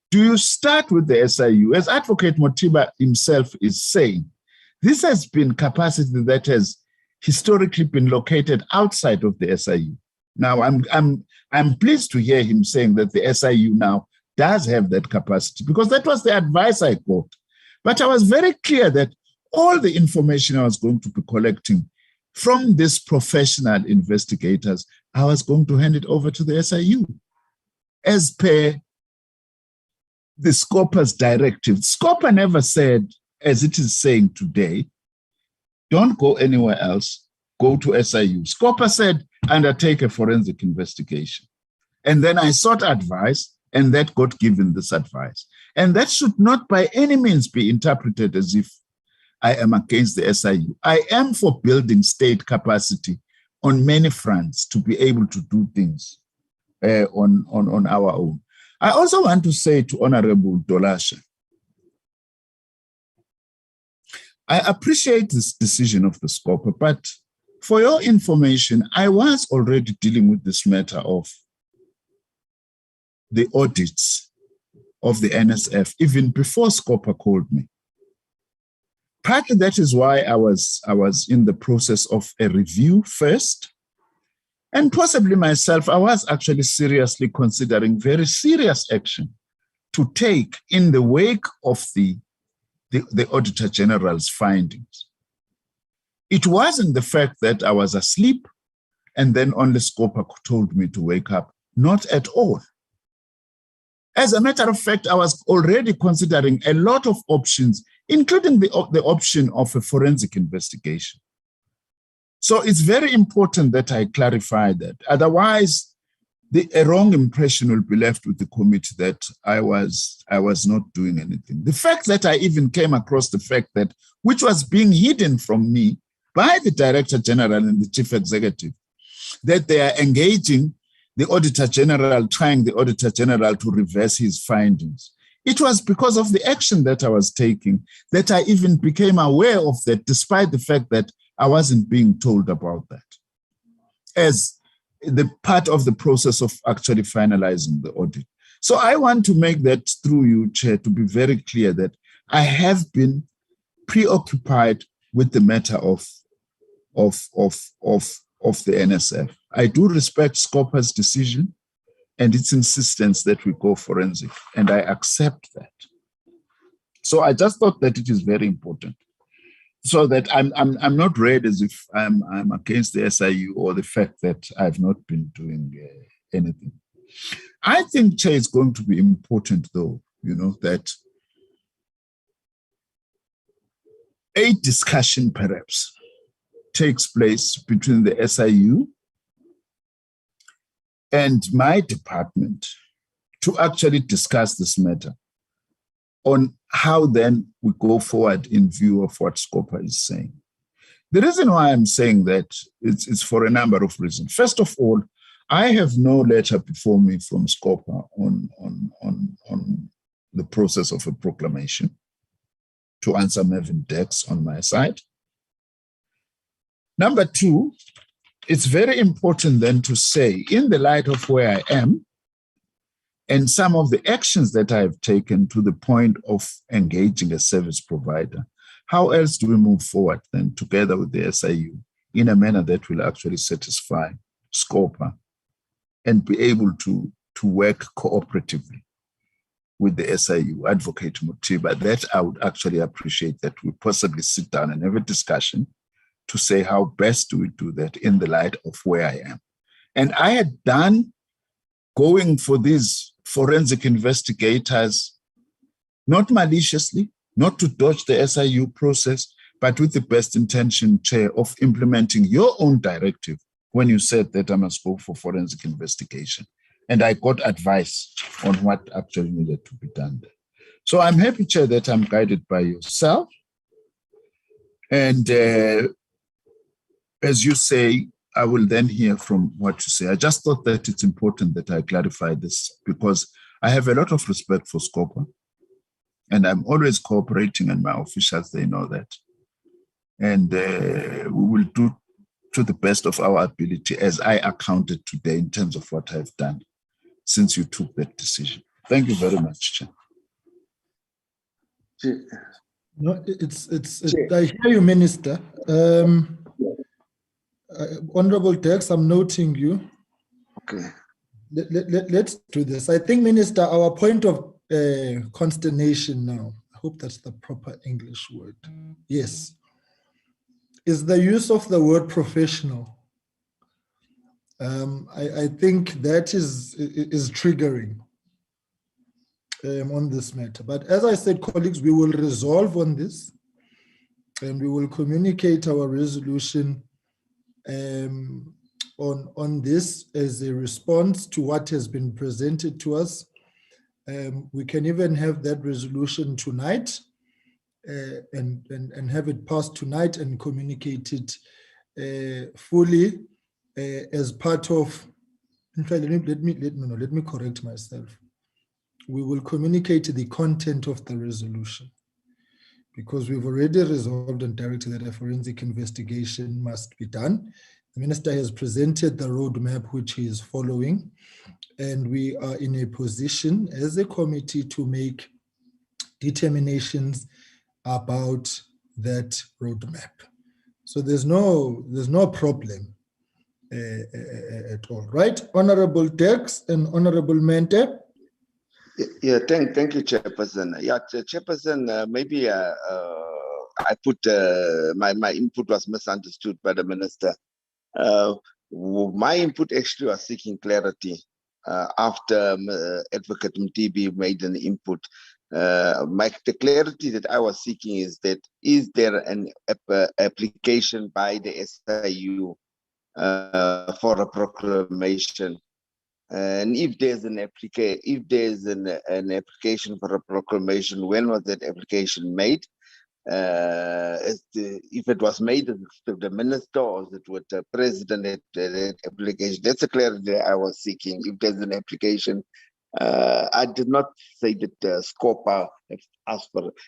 Do you start with the SIU? As Advocate Motiba himself is saying, this has been capacity that has historically been located outside of the SIU. Now, I'm pleased to hear him saying that the SIU now does have that capacity, because that was the advice I got. But I was very clear that all the information I was going to be collecting from these professional investigators, I was going to hand it over to the SIU as per the SCOPA's directive. SCOPA never said, as it is saying today, don't go anywhere else, go to SIU. SCOPA said, undertake a forensic investigation. And then I sought advice, and that got given this advice. And that should not by any means be interpreted as if I am against the SIU. I am for building state capacity on many fronts to be able to do things on our own. I also want to say to Honorable Dolasha, I appreciate this decision of the SCOPA, but for your information, I was already dealing with this matter of the audits of the NSF even before SCOPA called me. Partly that is why I was in the process of a review first, and possibly myself, I was actually seriously considering very serious action to take in the wake of the Auditor General's findings. It wasn't the fact that I was asleep and then only SCOPA told me to wake up, not at all. As a matter of fact, I was already considering a lot of options, including the option of a forensic investigation. So it's very important that I clarify that. Otherwise, a wrong impression will be left with the committee that I was not doing anything. The fact that I even came across the fact that, which was being hidden from me by the Director General and the Chief Executive, that they are engaging the Auditor General, trying the Auditor General to reverse his findings. It was because of the action that I was taking that I even became aware of that, despite the fact that I wasn't being told about that as the part of the process of actually finalizing the audit. So I want to make that through you, Chair, to be very clear that I have been preoccupied with the matter of the NSF. I do respect SCOPA's decision and its insistence that we go forensic, and I accept that. So I just thought that it is very important, so that I'm not read as if I'm against the SIU or the fact that I've not been doing anything. I think, Chair, it's going to be important, though, that a discussion perhaps takes place between the SIU and my department to actually discuss this matter on how then we go forward in view of what SCOPA is saying. The reason why I'm saying that it's for a number of reasons. First of all, I have no letter before me from SCOPA on the process of a proclamation to answer Mervyn Dex on my side. Number two, it's very important then to say, in the light of where I am and some of the actions that I have taken to the point of engaging a service provider, how else do we move forward then together with the SIU in a manner that will actually satisfy SCOPA and be able to work cooperatively with the SIU, Advocate Mutiba? That I would actually appreciate, that we possibly sit down and have a discussion to say how best do we do that in the light of where I am. And I had done going for these forensic investigators, not maliciously, not to dodge the SIU process, but with the best intention, Chair, of implementing your own directive when you said that I must go for forensic investigation. And I got advice on what actually needed to be done there. So I'm happy, Chair, that I'm guided by yourself. And as you say, I will then hear from what you say. I just thought that it's important that I clarify this because I have a lot of respect for SCOPA and I'm always cooperating, and my officials, they know that. And we will do to the best of our ability as I accounted today in terms of what I've done since you took that decision. Thank you very much, Chair. No, I hear you, Minister. Honorable Dex, I'm noting you. Okay. Let's do this. I think, Minister, our point of consternation now, hope that's the proper English word. Yes. Is the use of the word professional. I think that is triggering on this matter. But as I said, colleagues, we will resolve on this and we will communicate our resolution on this as a response to what has been presented to us. We can even have that resolution tonight and have it passed tonight and communicate it fully as part of. In fact, let me correct myself. We will communicate the content of the resolution because we've already resolved and directed that a forensic investigation must be done. The minister has presented the roadmap which he is following, and we are in a position as a committee to make determinations about that roadmap. So there's no problem at all, right? Honorable Dex and Honorable Mente. Yeah, thank you, Chairperson. Yeah, Chairperson, maybe I put my input was misunderstood by the minister. My input actually was seeking clarity after Advocate Mtibi made an input. The clarity that I was seeking is there an application by the SIU for a proclamation? And if there's an application for a proclamation, when was that application made? If it was made with the minister or is it with the president at that application? That's the clarity I was seeking. If there's an application, I did not say that SCOPA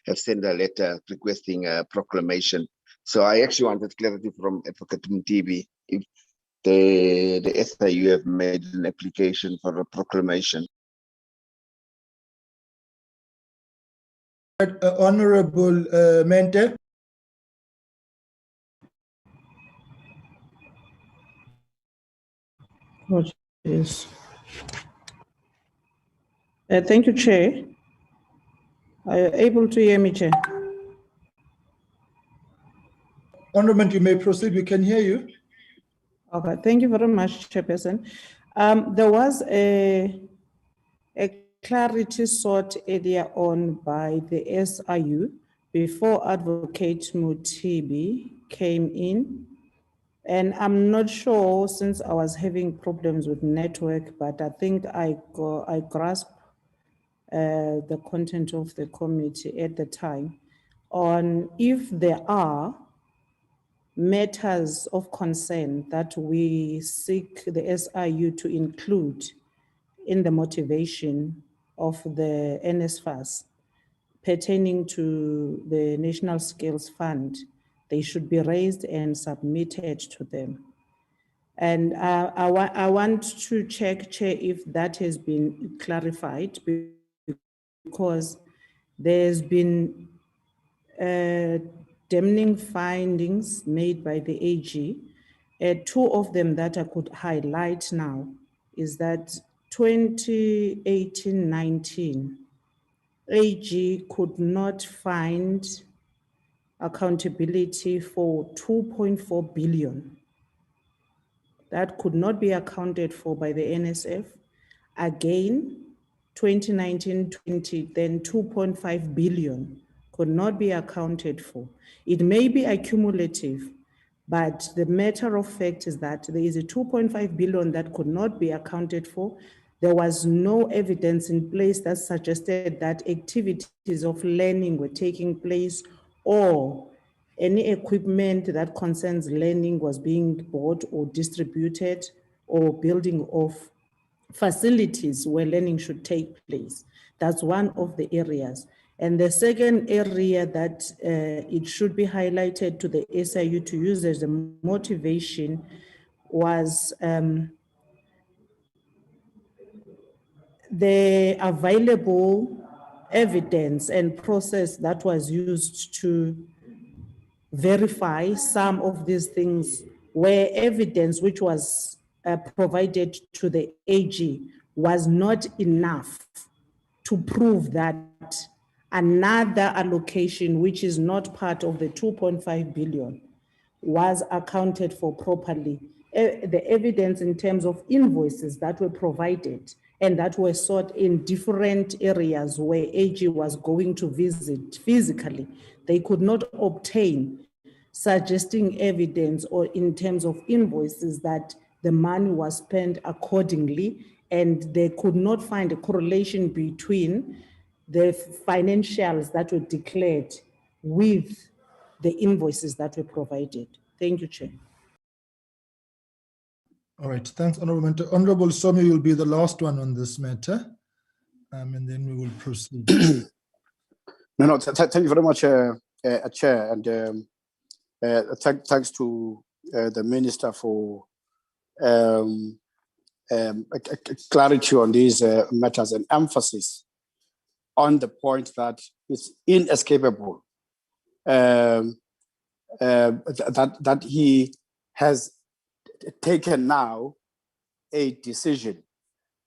have sent a letter requesting a proclamation. So I actually wanted clarity from Advocate Mtibi if the SIU have made an application for a proclamation. Honorable Mente. Yes. Thank you, Chair. Are you able to hear me, Chair? Honorable, you may proceed. We can hear you. Okay, thank you very much, Chairperson. There was a clarity sought earlier on by the SIU before Advocate Mutibi came in. And I'm not sure, since I was having problems with network, but I think I grasped the content of the committee at the time on if there are matters of concern that we seek the SIU to include in the motivation of the NSFAS pertaining to the National Skills Fund, they should be raised and submitted to them. And I want to check, Chair, if that has been clarified, because there's been damning findings made by the AG. Two of them that I could highlight now is that 2018-19, AG could not find accountability for 2.4 billion. That could not be accounted for by the NSF. Again, 2019-20, then 2.5 billion could not be accounted for. It may be accumulative, but the matter of fact is that there is a 2.5 billion that could not be accounted for. There was no evidence in place that suggested that activities of learning were taking place or any equipment that concerns learning was being bought or distributed or building of facilities where learning should take place. That's one of the areas. And the second area that it should be highlighted to the SIU to use as a motivation was the available evidence and process that was used to verify some of these things where evidence which was provided to the AG was not enough to prove that another allocation, which is not part of the 2.5 billion, was accounted for properly. The evidence in terms of invoices that were provided and that were sought in different areas where AG was going to visit physically, they could not obtain, suggesting evidence or in terms of invoices that the money was spent accordingly, and they could not find a correlation between the financials that were declared with the invoices that were provided. Thank you, Chair. All right, thanks, Honorable Mentor. Honorable Somi will be the last one on this matter, and then we will proceed. Thank you very much, Chair, and thanks to the Minister for clarity on these matters and emphasis on the point that it's inescapable that he has taken now a decision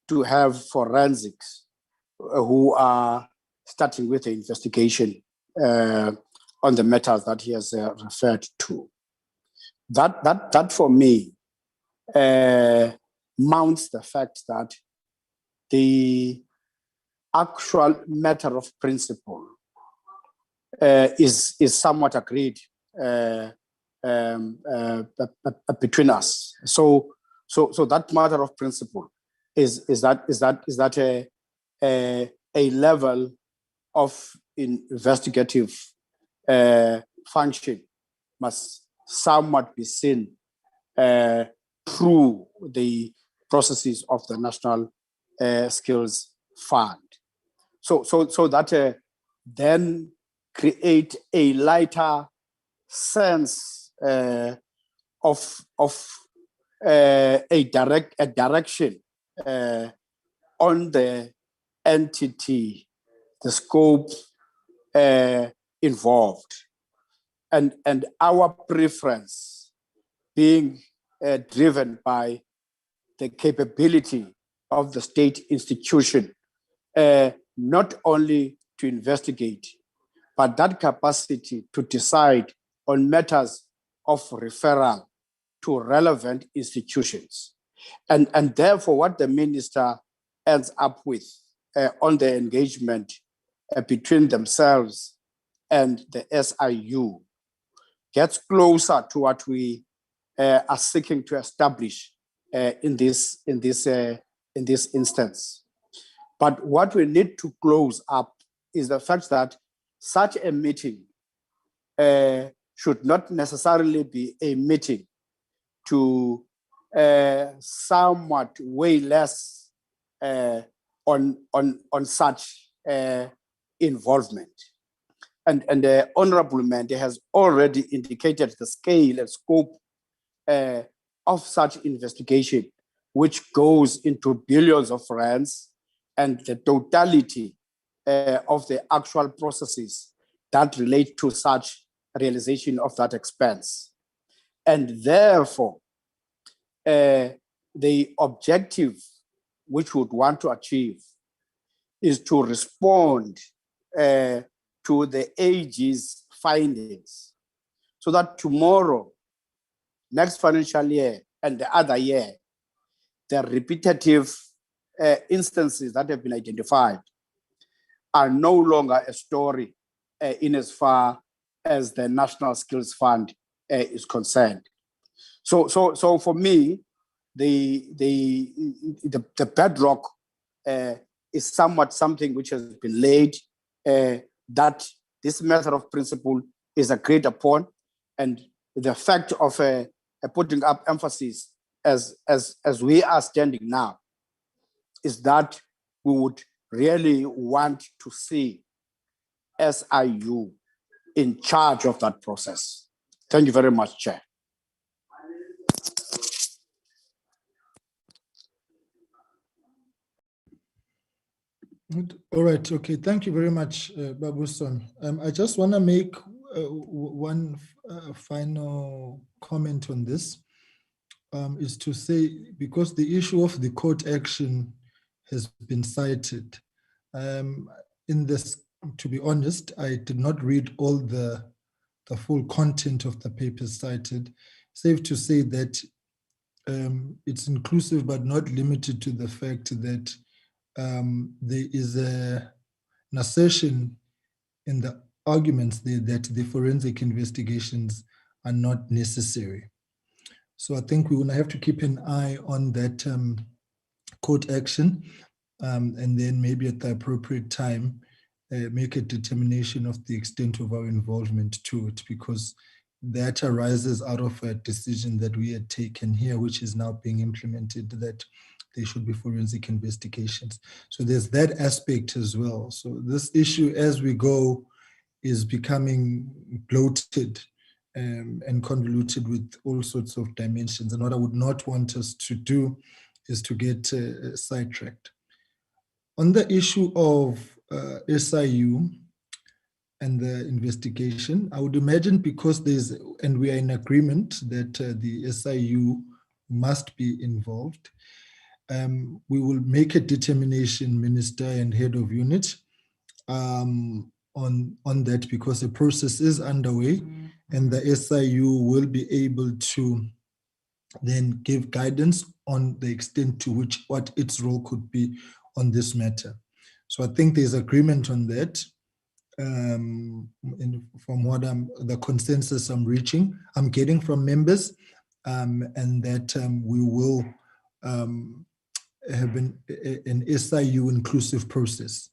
to have forensics who are starting with the investigation on the matters that he has referred to. That for me mounts the fact that the actual matter of principle is somewhat agreed between us. So that matter of principle is that a level of investigative function must somewhat be seen through the processes of the National Skills Fund. So that then create a lighter sense of a direction on the entity, the scope involved, and our preference being driven by the capability of the state institution, not only to investigate, but that capacity to decide on matters of referral to relevant institutions. And therefore, what the minister ends up with on the engagement between themselves and the SIU gets closer to what we are seeking to establish in this instance. But what we need to close up is the fact that such a meeting should not necessarily be a meeting to somewhat weigh less on such involvement. And the Honorable Member has already indicated the scale and scope of such investigation, which goes into billions of rands, and the totality of the actual processes that relate to such realization of that expense. And therefore, the objective which we would want to achieve is to respond to the AG's findings, so that tomorrow, next financial year, and the other year, the repetitive instances that have been identified are no longer a story in as far as the National Skills Fund is concerned. So for me, the bedrock is somewhat something which has been laid, that this matter of principle is agreed upon, and the fact of putting up emphasis as we are standing now is that we would really want to see SIU in charge of that process. Thank you very much, Chair. All right, okay, thank you very much, Babuson. I just want to make one final comment on this, is to say, because the issue of the court action has been cited, in this to be honest, I did not read all the full content of the papers cited. Safe to say that it's inclusive but not limited to the fact that there is an assertion in the arguments there that the forensic investigations are not necessary. So I think we will have to keep an eye on that court action, and then maybe at the appropriate time, make a determination of the extent of our involvement to it, because that arises out of a decision that we had taken here, which is now being implemented, that there should be forensic investigations. So there's that aspect as well. So this issue, as we go, is becoming bloated and convoluted with all sorts of dimensions. And what I would not want us to do is to get sidetracked. On the issue of SIU and the investigation, I would imagine because and we are in agreement that the SIU must be involved, we will make a determination, Minister and Head of Unit, on that, because the process is underway, and the SIU will be able to then give guidance on the extent to which what its role could be on this matter. So I think there's agreement on that. From what the consensus I'm getting from members, and that we will have an SIU inclusive process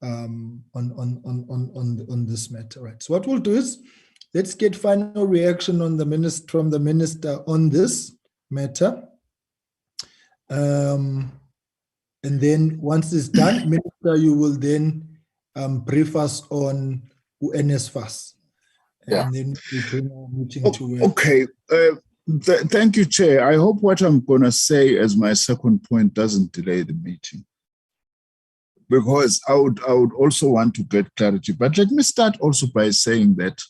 on this matter, right? So what we'll do is, let's get final reaction on from the minister on this matter. And then once it's done, Minister, you will then brief us on NSFAS. Yeah. And then we bring our meeting to where. Okay. Thank you, Chair. I hope what I'm going to say as my second point doesn't delay the meeting, because I would also want to get clarity. But let me start also by saying that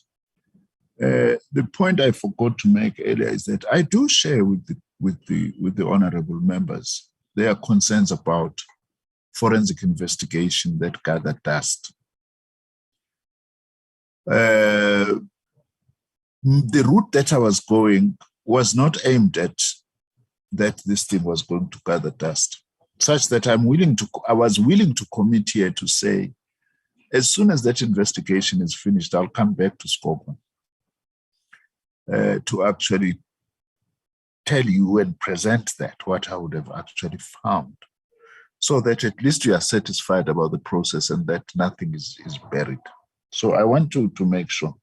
the point I forgot to make earlier is that I do share with the honourable members their concerns about forensic investigation that gather dust. The route that I was going was not aimed at that this thing was going to gather dust, such that I was willing to commit here to say, as soon as that investigation is finished, I'll come back to Scotland to actually tell you and present that, what I would have actually found, so that at least you are satisfied about the process and that nothing is buried. So I want to make sure.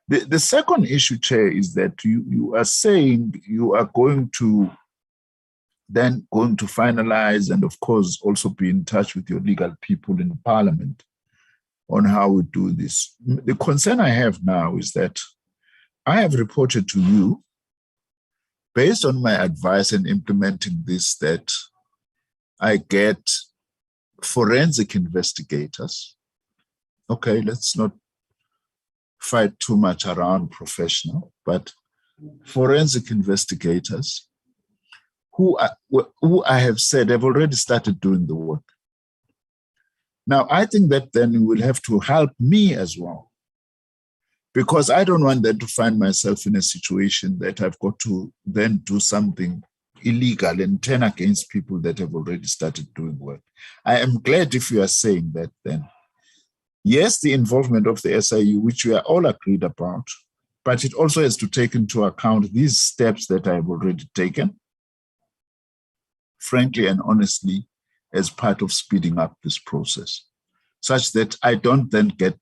The second issue, Chair, is that you are saying you are going to finalize and, of course, also be in touch with your legal people in Parliament on how we do this. The concern I have now is that I have reported to you, based on my advice in implementing this, that I get forensic investigators. Okay, let's not fight too much around professional, but forensic investigators who I have said have already started doing the work. Now, I think that then you will have to help me as well, because I don't want then to find myself in a situation that I've got to then do something illegal and turn against people that have already started doing work. I am glad if you are saying that then. Yes, the involvement of the SIU, which we are all agreed about, but it also has to take into account these steps that I have already taken, frankly and honestly, as part of speeding up this process, such that I don't then get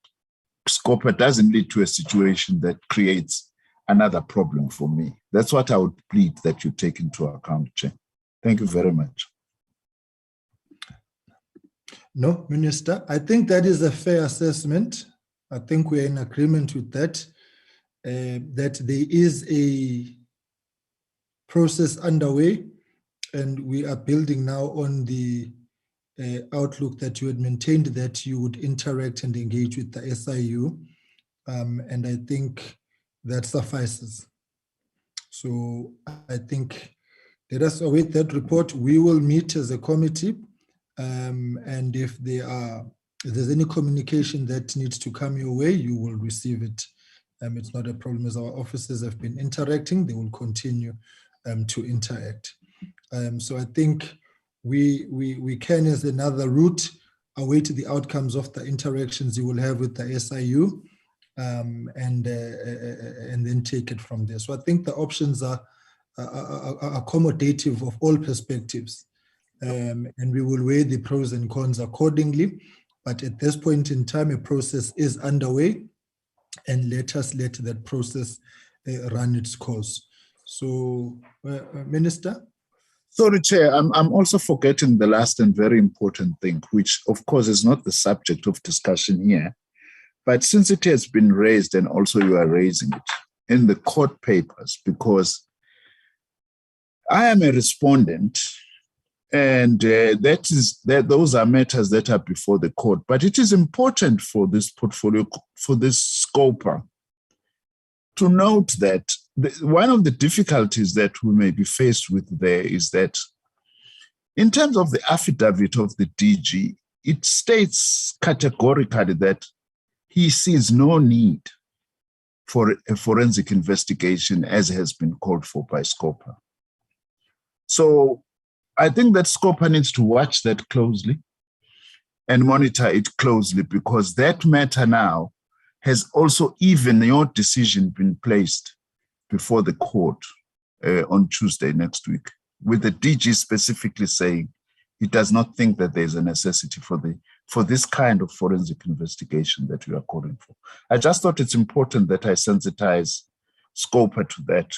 Scopa doesn't lead to a situation that creates another problem for me. That's what I would plead that you take into account, Chair. Thank you very much. No, Minister, I think that is a fair assessment. I think we're in agreement with that, that there is a process underway, and we are building now on the outlook that you had maintained, that you would interact and engage with the SIU, and I think that suffices. So I think let us await that report. We will meet as a committee, and if there are If there's any communication that needs to come your way, you will receive it. It's not a problem. As our officers have been interacting, they will continue to interact. So I think we can, as another route, await the outcomes of the interactions you will have with the SIU, and then take it from there. So I think the options are accommodative of all perspectives, and we will weigh the pros and cons accordingly. But at this point in time, a process is underway, and let us let that process run its course. So, Minister? Sorry, Chair, I'm also forgetting the last and very important thing, which of course is not the subject of discussion here, but since it has been raised and also you are raising it in the court papers, because I am a respondent, and those are matters that are before the court. But it is important for this portfolio, for this scoper, to note that one of the difficulties that we may be faced with there is that in terms of the affidavit of the DG, it states categorically that he sees no need for a forensic investigation as has been called for by scoper. So I think that scoper needs to watch that closely and monitor it closely, because that matter now has also, even your decision, been placed before the court on Tuesday next week, with the DG specifically saying he does not think that there's a necessity for this kind of forensic investigation that we are calling for. I just thought it's important that I sensitize scoper to that.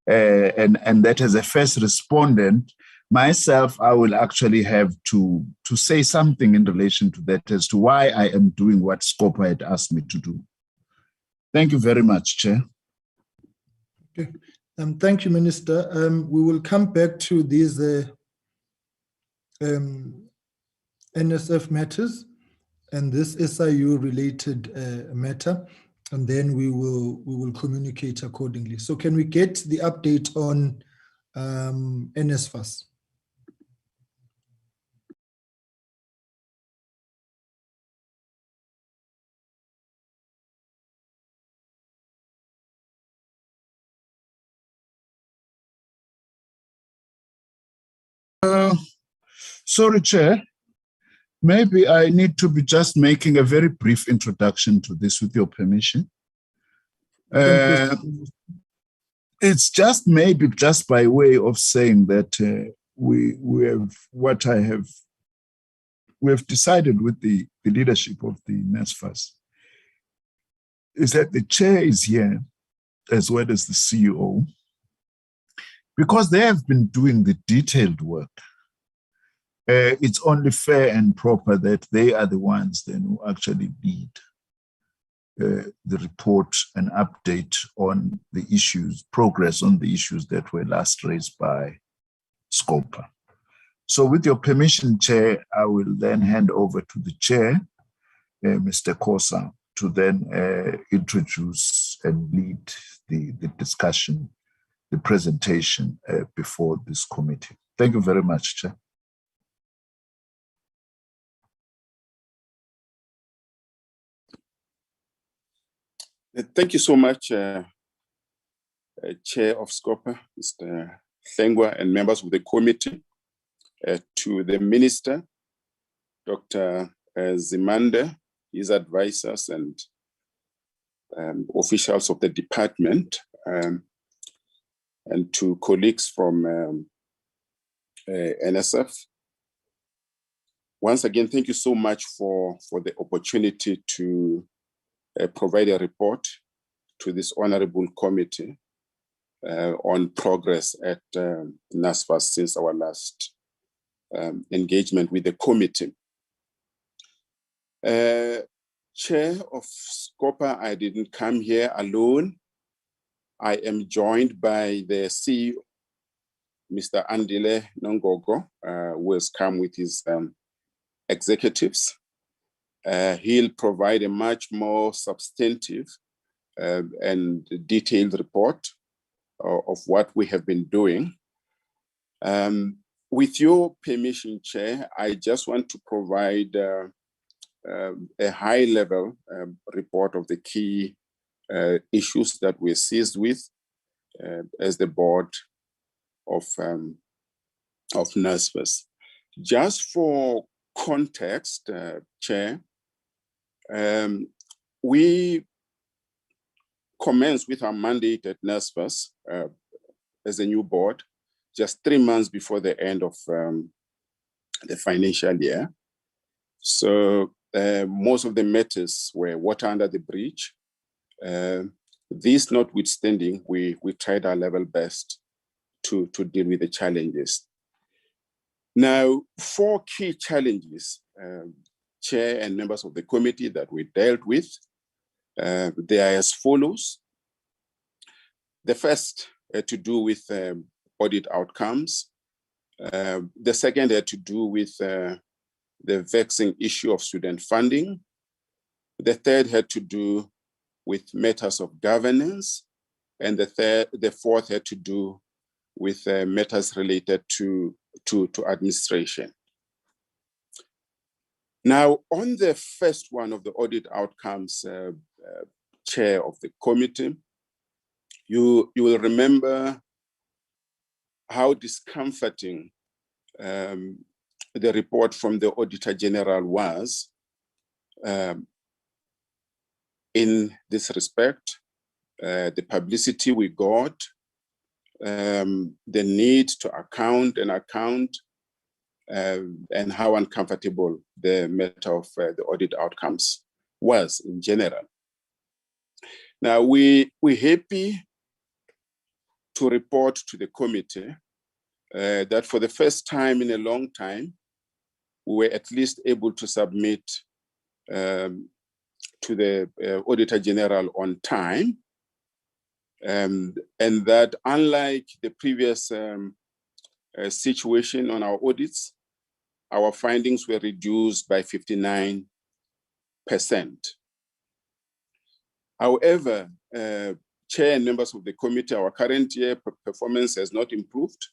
And that as a first respondent, myself, I will actually have to say something in relation to that as to why I am doing what scoper had asked me to do. Thank you very much, Chair. Okay. Thank you, Minister. We will come back to these NSF matters and this SIU-related matter, and then we will communicate accordingly. So can we get the update on NSFAS? Sorry, Chair. Maybe I need to be just making a very brief introduction to this, with your permission. It's just maybe just by way of saying that we have decided with the leadership of the NSFAS is that the chair is here as well as the CEO, because they have been doing the detailed work. It's only fair and proper that they are the ones then who actually lead the report and update on the issues, progress on the issues that were last raised by scoper. So with your permission, Chair, I will then hand over to the Chair, Mr. Kosa, to then introduce and lead the discussion, the presentation before this committee. Thank you very much, Chair. Thank you so much, Chair of Scoper, Mr. Hlengwa, and members of the committee, to the Minister, Dr. Zimande, his advisors, and officials of the department, and to colleagues from NSF. Once again, thank you so much for the opportunity to provide a report to this honorable committee on progress at NSFAS since our last engagement with the committee. Chair of Scoper, I didn't come here alone. I am joined by the CEO, Mr. Andile Nongogo, who has come with his executives. He'll provide a much more substantive and detailed report of what we have been doing. With your permission, Chair, I just want to provide a high-level report of the key issues that we're seized with as the board of NSFAS. Just for context, Chair, we commenced with our mandate at NSFAS as a new board just 3 months before the end of the financial year. So most of the matters were water under the bridge. This notwithstanding, we tried our level best to deal with the challenges. Now, 4 key challenges, Chair and members of the committee, that we dealt with. They are as follows. The first had to do with audit outcomes. The second had to do with the vexing issue of student funding. The third had to do with matters of governance. And the fourth had to do with matters related to administration. Now, on the first one of the audit outcomes, Chair of the committee, you will remember how discomforting the report from the Auditor General was in this respect, the publicity we got, the need to account, and how uncomfortable the matter of the audit outcomes was in general. Now, we're happy to report to the committee that for the first time in a long time, we were at least able to submit to the Auditor General on time, and that unlike the previous situation on our audits, our findings were reduced by 59%. However, Chair and members of the committee, our current year performance has not improved,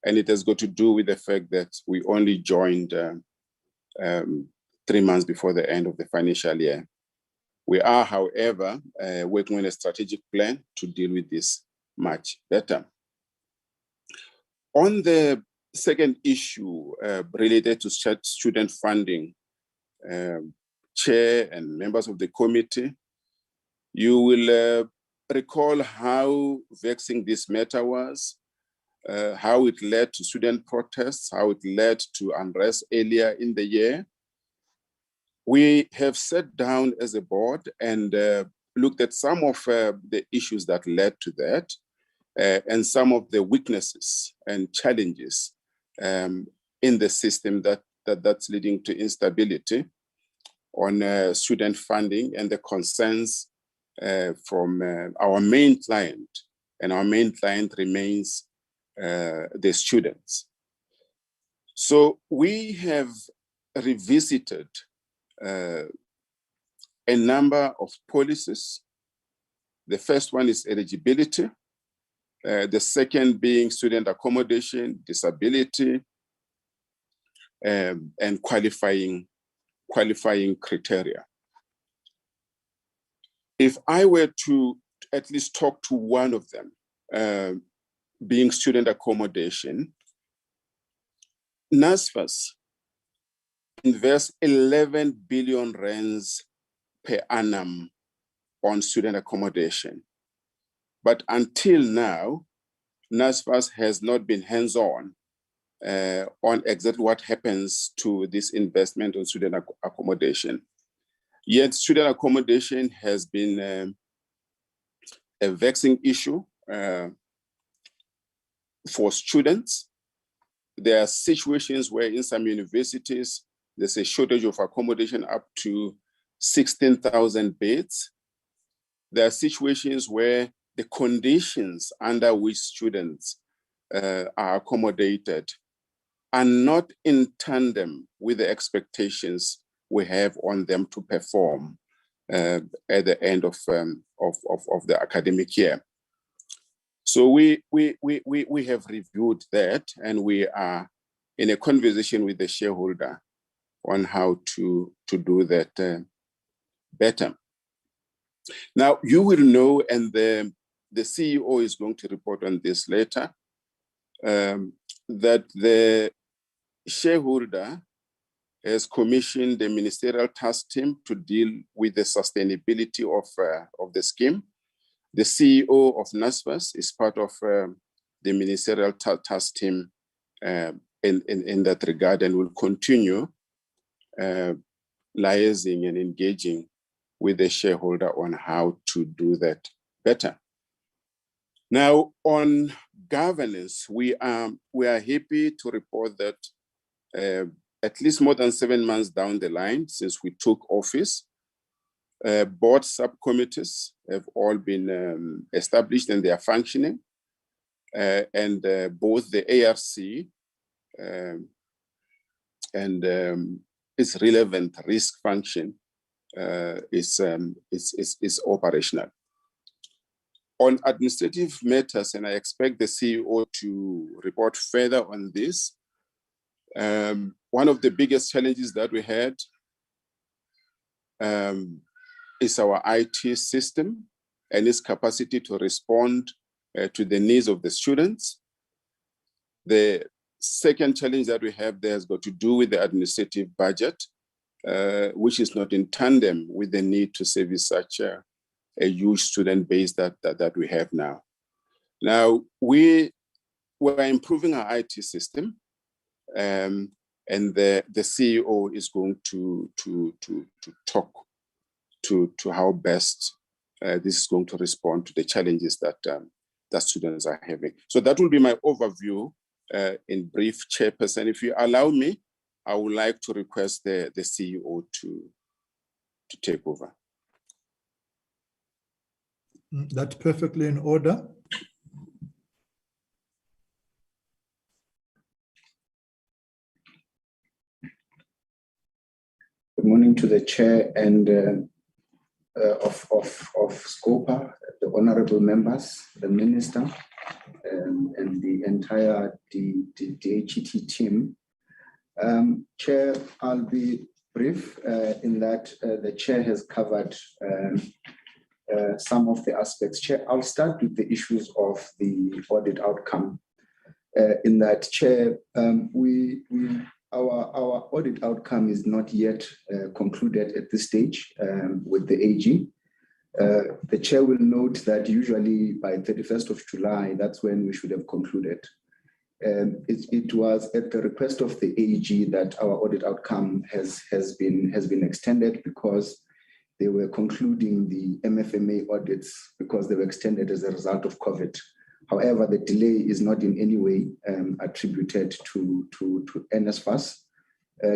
and it has got to do with the fact that we only joined 3 months before the end of the financial year. We are, however, working on a strategic plan to deal with this much better. On the second issue related to student funding, Chair and members of the committee, you will recall how vexing this matter was, how it led to student protests, how it led to unrest earlier in the year. We have sat down as a board and looked at some of the issues that led to that, and some of the weaknesses and challenges in the system that's leading to instability on student funding and the concerns from our main client, and our main client remains the students. So we have revisited a number of policies. The first one is eligibility. The second being student accommodation, disability, and qualifying criteria. If I were to at least talk to one of them, being student accommodation, NSFAS invests 11 billion rands per annum on student accommodation. But until now, NSFAS has not been hands-on on exactly what happens to this investment on student accommodation. Yet student accommodation has been a vexing issue for students. There are situations where in some universities, there's a shortage of accommodation up to 16,000 beds. There are situations where the conditions under which students are accommodated are not in tandem with the expectations we have on them to perform at the end of the academic year. So we have reviewed that, and we are in a conversation with the shareholder on how to do that better. Now, you will know, and the CEO is going to report on this later, that the shareholder has commissioned the ministerial task team to deal with the sustainability of the scheme. The CEO of NSFAS is part of the ministerial task team in that regard, and will continue liaising and engaging with the shareholder on how to do that better. Now, on governance, we are happy to report that at least more than 7 months down the line since we took office, board subcommittees have all been established and they are functioning. And both the ARC and its relevant risk function is operational. On administrative matters, and I expect the CEO to report further on this, one of the biggest challenges that we had is our IT system and its capacity to respond to the needs of the students. The second challenge that we have there has got to do with the administrative budget, which is not in tandem with the need to service such a huge student base that we have now. Now, we're improving our IT system, and the CEO is going to talk to how best this is going to respond to the challenges that students are having. So that will be my overview in brief, Chairperson. If you allow me, I would like to request the CEO to take over. That's perfectly in order. Good morning to the chair and of SCOPA, the honorable members, the minister, and the entire DHET team. Chair, I'll be brief in that the chair has covered some of the aspects. Chair, I'll start with the issues of the audit outcome. In that, Chair, our audit outcome is not yet concluded at this stage with the AG. The chair will note that usually by 31st of July, that's when we should have concluded. It was at the request of the AG that our audit outcome has been extended because they were concluding the MFMA audits because they were extended as a result of COVID. However, the delay is not in any way attributed to NSFAS.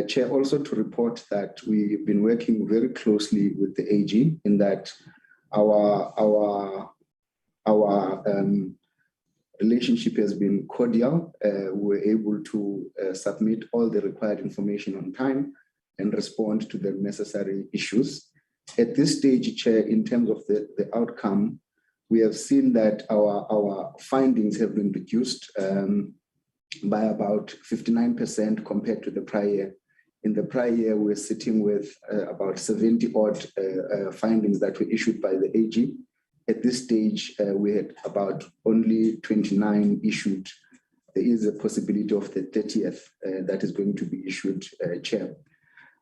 Chair, also to report that we've been working very closely with the AG in that our relationship has been cordial. We're able to submit all the required information on time and respond to the necessary issues. At this stage, Chair, in terms of the outcome, we have seen that our findings have been reduced by about 59% compared to the prior year. In the prior year, we're sitting with about 70 odd findings that were issued by the AG. At this stage, we had about only 29 issued. There is a possibility of the 30th that is going to be issued, Chair.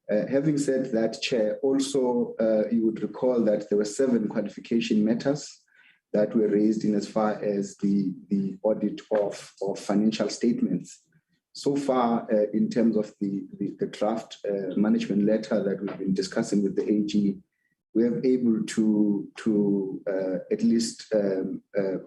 Having said that, Chair, also you would recall that there were 7 qualification matters that were raised in as far as the audit of financial statements. So far, in terms of the draft management letter that we've been discussing with the AG, we are able to at least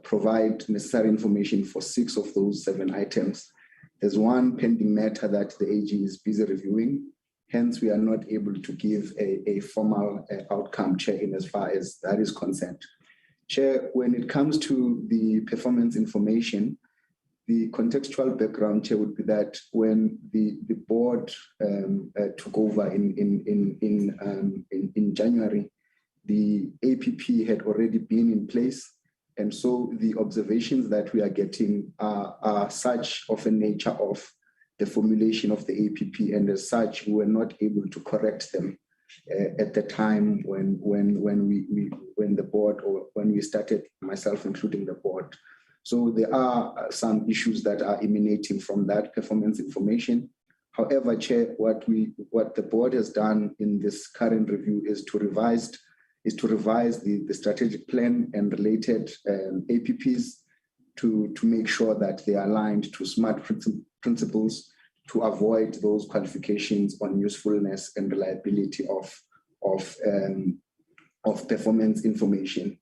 provide necessary information for 6 of those 7 items. There's 1 pending matter that the AG is busy reviewing. Hence, we are not able to give a formal outcome, Chair, in as far as that is concerned. Chair, when it comes to the performance information, the contextual background, Chair, would be that when the board took over in January, the APP had already been in place. And so the observations that we are getting are such of a nature of the formulation of the APP, and as such, we were not able to correct them at the time when the board, or when we started, myself including the board. So there are some issues that are emanating from that performance information. However, Chair, what the board has done in this current review is to revise the strategic plan and related APPs to make sure that they are aligned to SMART principles to avoid those qualifications on usefulness and reliability of performance information.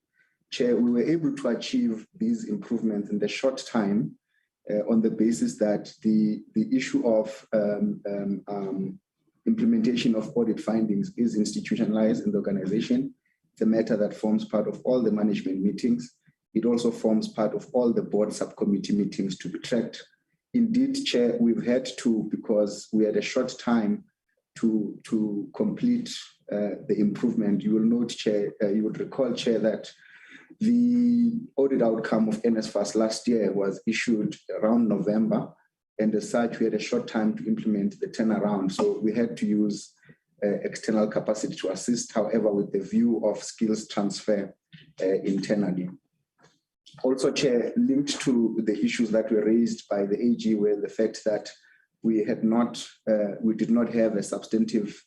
Chair, we were able to achieve these improvements in the short time on the basis that the issue of implementation of audit findings is institutionalized in the organization. It's a matter that forms part of all the management meetings. It also forms part of all the board subcommittee meetings to be tracked. Indeed, Chair, we've had to, because we had a short time to complete the improvement. You will note, Chair, you would recall, Chair, that the audit outcome of NSFAS last year was issued around November, and as such, we had a short time to implement the turnaround. So we had to use external capacity to assist, however, with the view of skills transfer internally. Also, Chair, linked to the issues that were raised by the AG were the fact that we did not have a substantive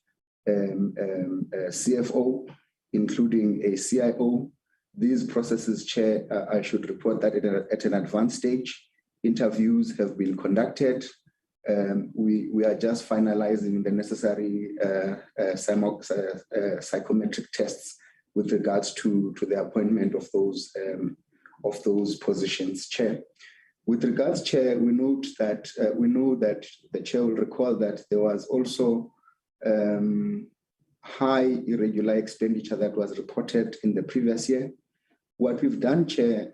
CFO, including a CIO. These processes, Chair, I should report that at an advanced stage. Interviews have been conducted. We are just finalizing the necessary psychometric tests with regards to the appointment of those positions, Chair. With regards, Chair, we know that the Chair will recall that there was also high irregular expenditure that was reported in the previous year. What we've done, Chair,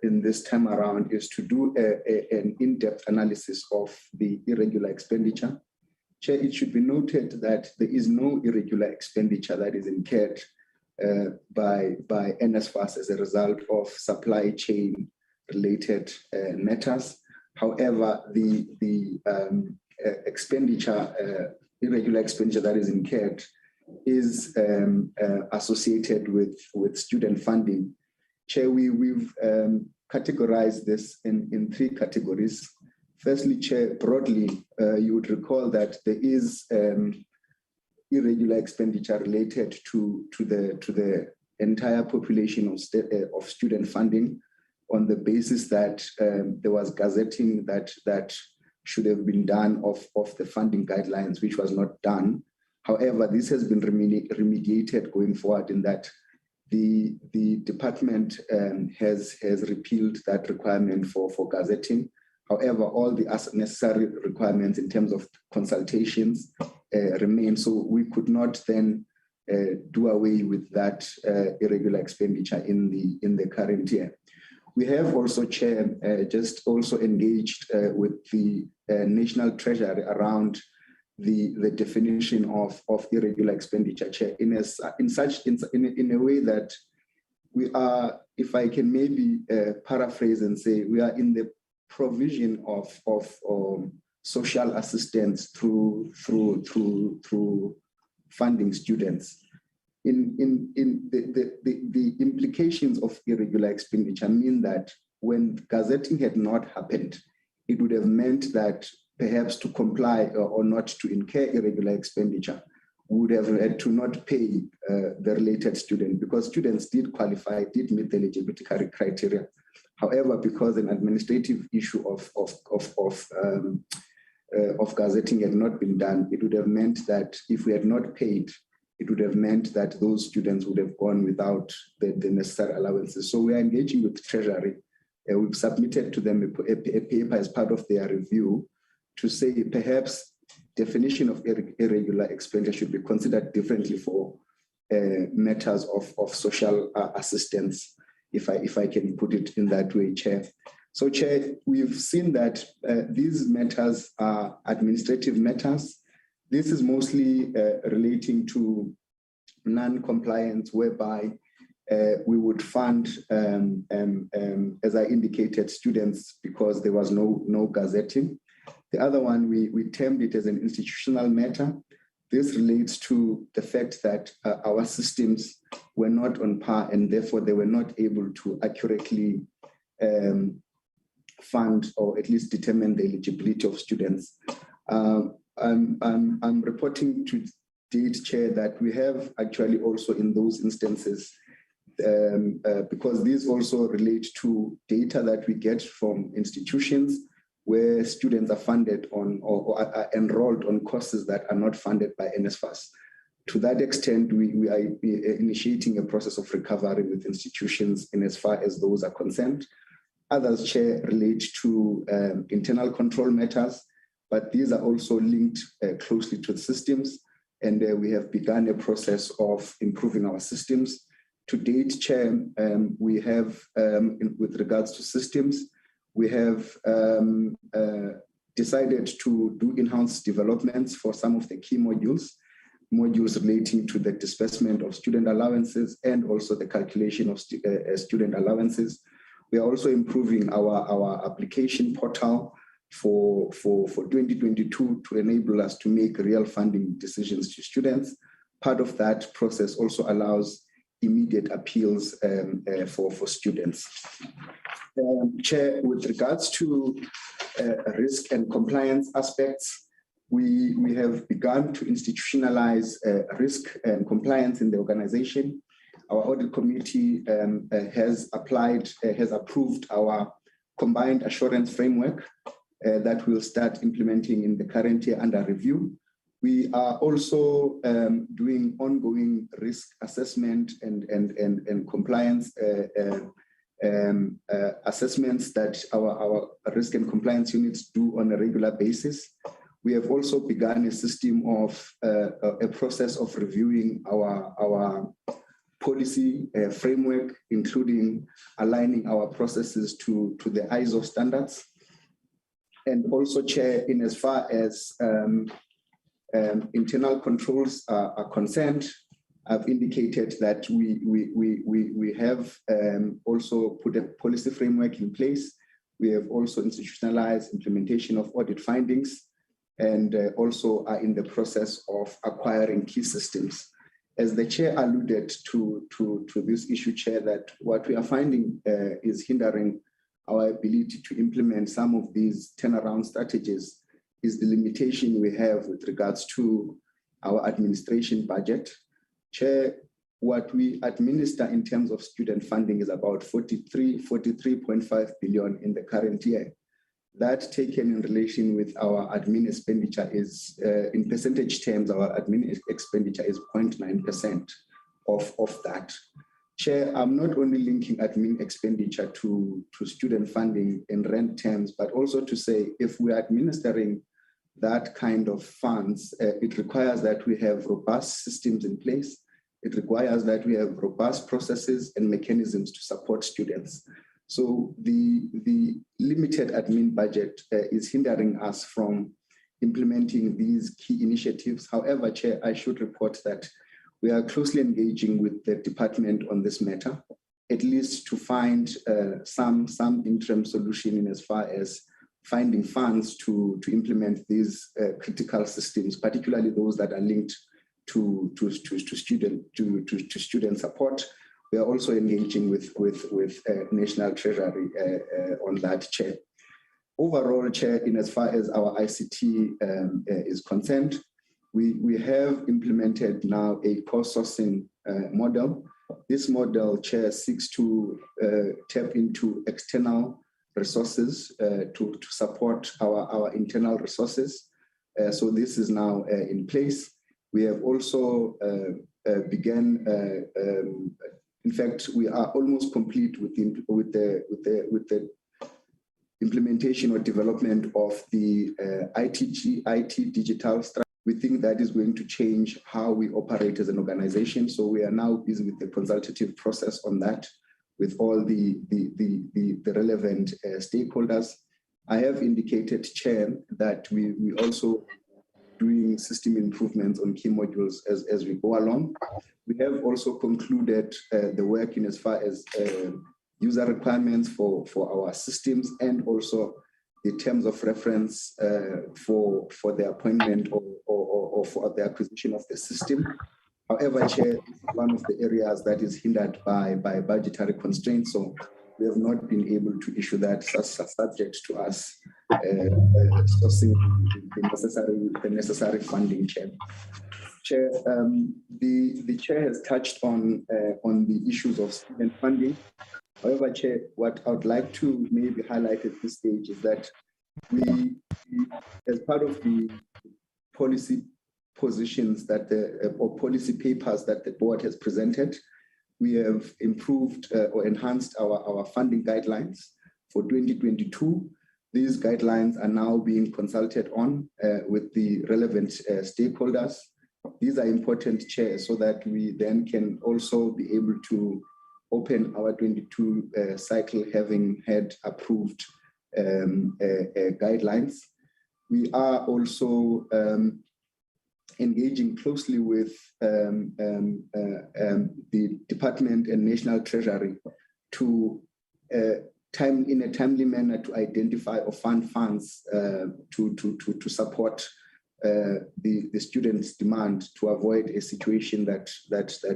in this time around is to do an in-depth analysis of the irregular expenditure. Chair, it should be noted that there is no irregular expenditure that is incurred by NSFAS as a result of supply chain related matters. However, the irregular expenditure that is incurred is associated with student funding. Chair, we've categorized this in three categories. Firstly, Chair, broadly, you would recall that there is irregular expenditure related to the entire population of student funding, on the basis that there was gazetting that should have been done of the funding guidelines, which was not done. However, this has been remediated going forward in that the department has repealed that requirement for gazetting. However, all the necessary requirements in terms of consultations remain. So we could not then do away with that irregular expenditure in the current year. We have also, Chair, just also engaged with the National Treasury around the definition of irregular expenditure, Chair, in a way that we are, if I can maybe paraphrase and say, we are in the provision of social assistance through funding students. In the implications of irregular expenditure mean that when gazetting had not happened, it would have meant that perhaps to comply or not to incur irregular expenditure, we would have had to not pay the related student, because students did qualify, did meet the eligibility criteria. However, because an administrative issue of gazetting had not been done, it would have meant that if we had not paid, it would have meant that those students would have gone without the necessary allowances. So we are engaging with Treasury. We've submitted to them a paper as part of their review to say perhaps definition of irregular expenditure should be considered differently for matters of social assistance, if I can put it in that way, Chair. So, Chair, we've seen that these matters are administrative matters. This is mostly relating to non-compliance, whereby we would fund, as I indicated, students because there was no gazetting. The other one, we termed it as an institutional matter. This relates to the fact that our systems were not on par, and therefore they were not able to accurately fund or at least determine the eligibility of students. I'm reporting to date, Chair, that we have actually also in those instances, because these also relate to data that we get from institutions where students are funded on or are enrolled on courses that are not funded by NSFAS. To that extent, we are initiating a process of recovery with institutions in as far as those are concerned. Others, Chair, relate to internal control matters, but these are also linked closely to the systems, and we have begun a process of improving our systems. To date, Chair, we have, with regards to systems, we have decided to do in-house developments for some of the key modules relating to the disbursement of student allowances and also the calculation of student allowances. We are also improving our application portal for 2022 to enable us to make real funding decisions to students. Part of that process also allows immediate appeals for students. Chair, with regards to risk and compliance aspects, we have begun to institutionalize risk and compliance in the organization. Our audit committee has approved our combined assurance framework that we'll start implementing in the current year under review. We are also doing ongoing risk assessment and compliance assessments that our risk and compliance units do on a regular basis. We have also begun a system of a process of reviewing our policy framework, including aligning our processes to the ISO standards. And also, Chair, in as far as internal controls are concerned, I've indicated that we have also put a policy framework in place. We have also institutionalized implementation of audit findings, and also are in the process of acquiring key systems. As the Chair alluded to this issue, Chair, that what we are finding is hindering our ability to implement some of these turnaround strategies is the limitation we have with regards to our administration budget. Chair, what we administer in terms of student funding is about 43.5 billion in the current year. That taken in relation with our admin expenditure is, in percentage terms, our admin expenditure is 0.9% of that. Chair, I'm not only linking admin expenditure to student funding in rent terms, but also to say if we're administering that kind of funds, it requires that we have robust systems in place. It requires that we have robust processes and mechanisms to support students. So the limited admin budget is hindering us from implementing these key initiatives. However, Chair, I should report that we are closely engaging with the department on this matter, at least to find some interim solution in as far as finding funds to implement these critical systems, particularly those that are linked to student support. We are also engaging with National Treasury on that, Chair. Overall, Chair, in as far as our ICT is concerned, we have implemented now a co-sourcing model. This model, Chair, seeks to tap into external resources to support our internal resources. So this is now in place. We have also begun. In fact, we are almost complete with the implementation or development of the IT digital strategy. We think that is going to change how we operate as an organization. So we are now busy with the consultative process on that with all the relevant stakeholders. I have indicated, Chair, that we also doing system improvements on key modules as we go along. We have also concluded the work in as far as user requirements for our systems and also the terms of reference for the appointment or for the acquisition of the system. However, Chair, this is one of the areas that is hindered by budgetary constraints, so we have not been able to issue that, subject to us sourcing the necessary funding, Chair. Chair, the Chair has touched on the issues of student funding. However, Chair, what I would like to maybe highlight at this stage is that we, as part of the policy positions that or policy papers that the board has presented, we have improved or enhanced our funding guidelines for 2022. These guidelines are now being consulted on with the relevant stakeholders. These are important, Chair, so that we then can also be able to open our 22 cycle having had approved guidelines. We are also engaging closely with the Department and National Treasury to in a timely manner to identify or fund funds to support the students' demand, to avoid a situation that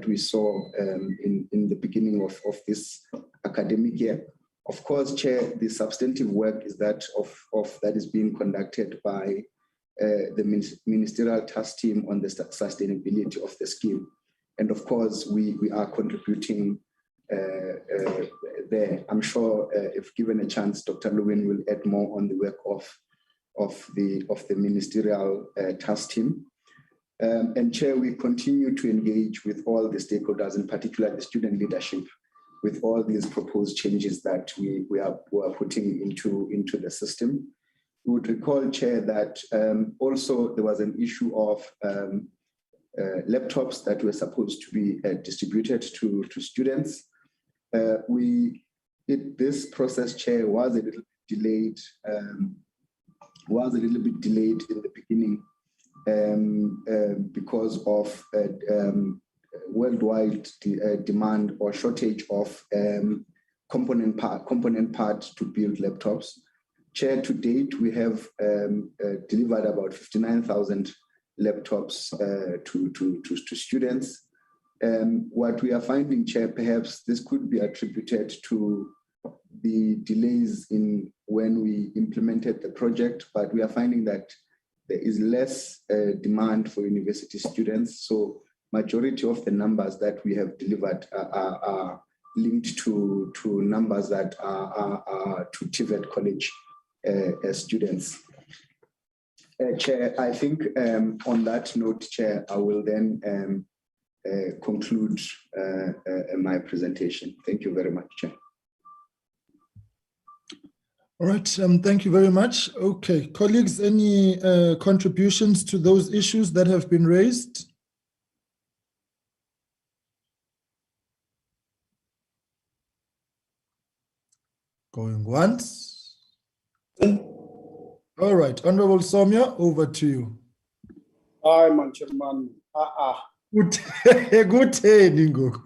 we saw in the beginning of this academic year. Of course, Chair, the substantive work is that is being conducted by the ministerial task team on the sustainability of the scheme. And of course, we are contributing there. I'm sure if given a chance, Dr. Lewin will add more on the work of the ministerial task team. And Chair, we continue to engage with all the stakeholders, in particular the student leadership, with all these proposed changes that we are putting into the system. You would recall, Chair, that also there was an issue of laptops that were supposed to be distributed to students. This process, Chair, was a little bit delayed. In the beginning because of worldwide demand or shortage of component part to build laptops. Chair, to date, we have delivered about 59,000 laptops to students. What we are finding, Chair, perhaps this could be attributed to the delays in when we implemented the project, but we are finding that there is less demand for university students. So majority of the numbers that we have delivered are linked to numbers that are to TVET College students. Chair, I think on that note, Chair, I will then conclude my presentation. Thank you very much, Chair. All right, thank you very much. Okay, colleagues, any contributions to those issues that have been raised? Going once. All right, Honorable Somya, over to you. Hi, man, Chairman. Good day, Ningo.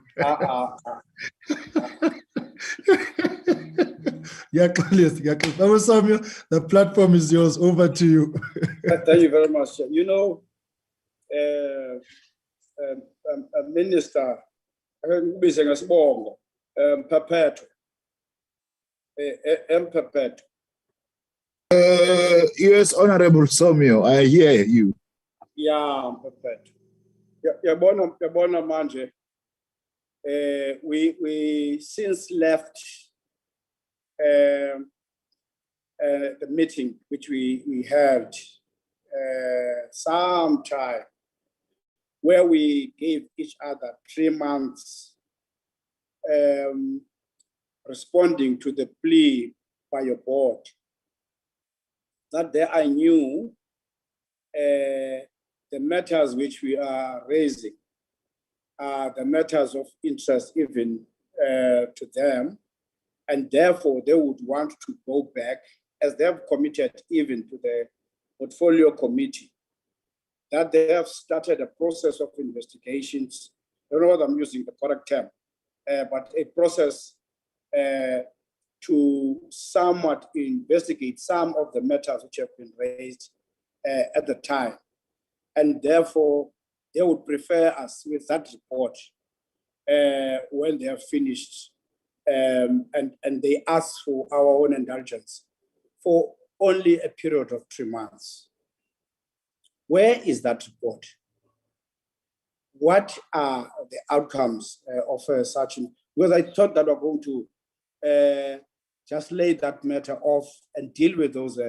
Yeah, the platform is yours. Over to you. Thank you very much. You know, Minister, perpetual. Yes, Honorable Somyo, I hear you. Yeah, perpetual. Yabona manje. We since left the meeting which we held some time, where we gave each other 3 months responding to the plea by your board. That day I knew the matters which we are raising are the matters of interest even to them, and therefore they would want to go back, as they have committed even to the portfolio committee, that they have started a process of investigations. I don't know whether I'm using the correct term, but a process to somewhat investigate some of the matters which have been raised at the time. And therefore, they would prefer us with that report when they have finished and they ask for our own indulgence for only a period of 3 months. Where is that report? What are the outcomes of such? Because I thought that we're going to just lay that matter off and deal with those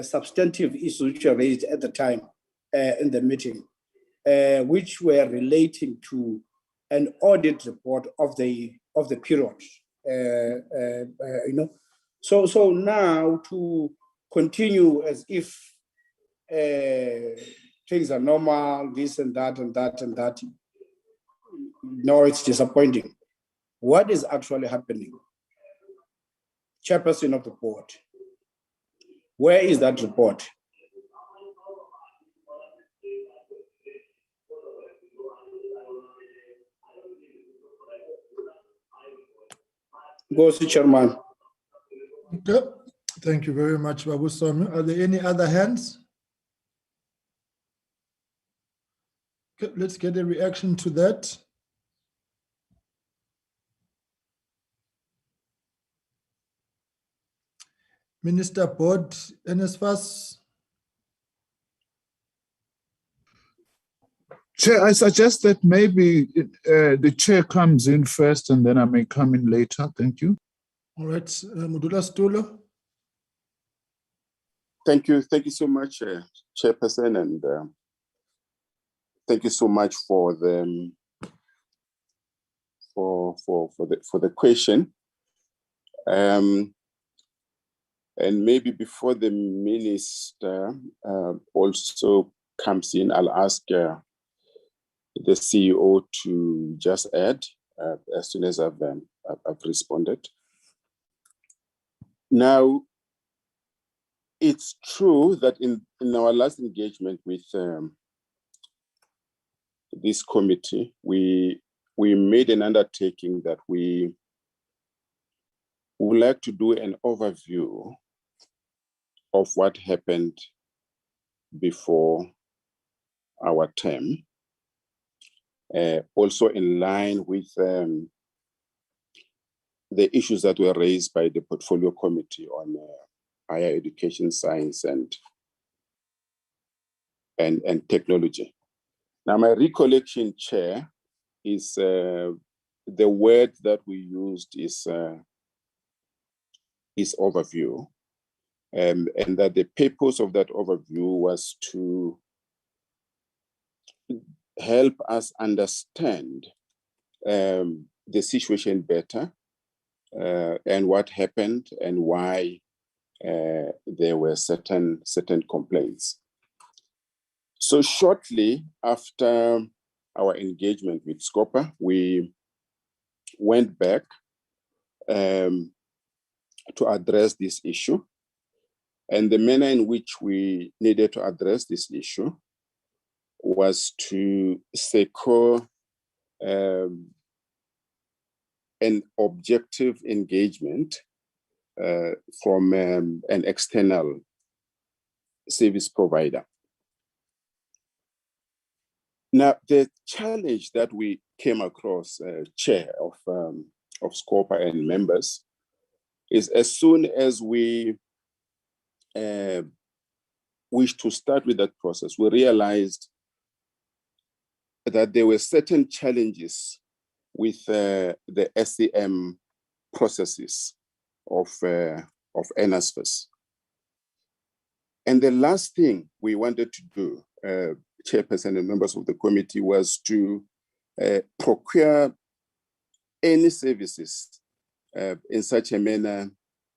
substantive issues which were raised at the time in the meeting, which were relating to an audit report of the period. So now to continue as if things are normal, this and that and that and that. No, it's disappointing. What is actually happening? Chairperson of the board, where is that report? Go to Chairman. Okay, thank you very much, Babu Somi. Are there any other hands? Okay, let's get a reaction to that. Minister Board, NSFAS. Chair, I suggest that maybe the chair comes in first and then I may come in later. Thank you. All right, Mudula Stulo. Thank you so much, Chairperson, and thank you so much for the question. And maybe before the minister also comes in, I'll ask the CEO to just add as soon as I've responded. Now, it's true that in our last engagement with this committee, we made an undertaking that we would like to do an overview of what happened before our term, also in line with the issues that were raised by the portfolio committee on higher education, science, and technology. Now, my recollection, Chair, is the word that we used is overview, and that the purpose of that overview was to help us understand the situation better and what happened and why there were certain complaints. So shortly after our engagement with SCOPA, we went back to address this issue. And the manner in which we needed to address this issue was to secure an objective engagement from an external service provider. Now, the challenge that we came across, Chair of SCOPA and members, is as soon as we wish to start with that process, we realized that there were certain challenges with the SCM processes of NSFAS. And the last thing we wanted to do, Chairperson and members of the committee, was to procure any services in such a manner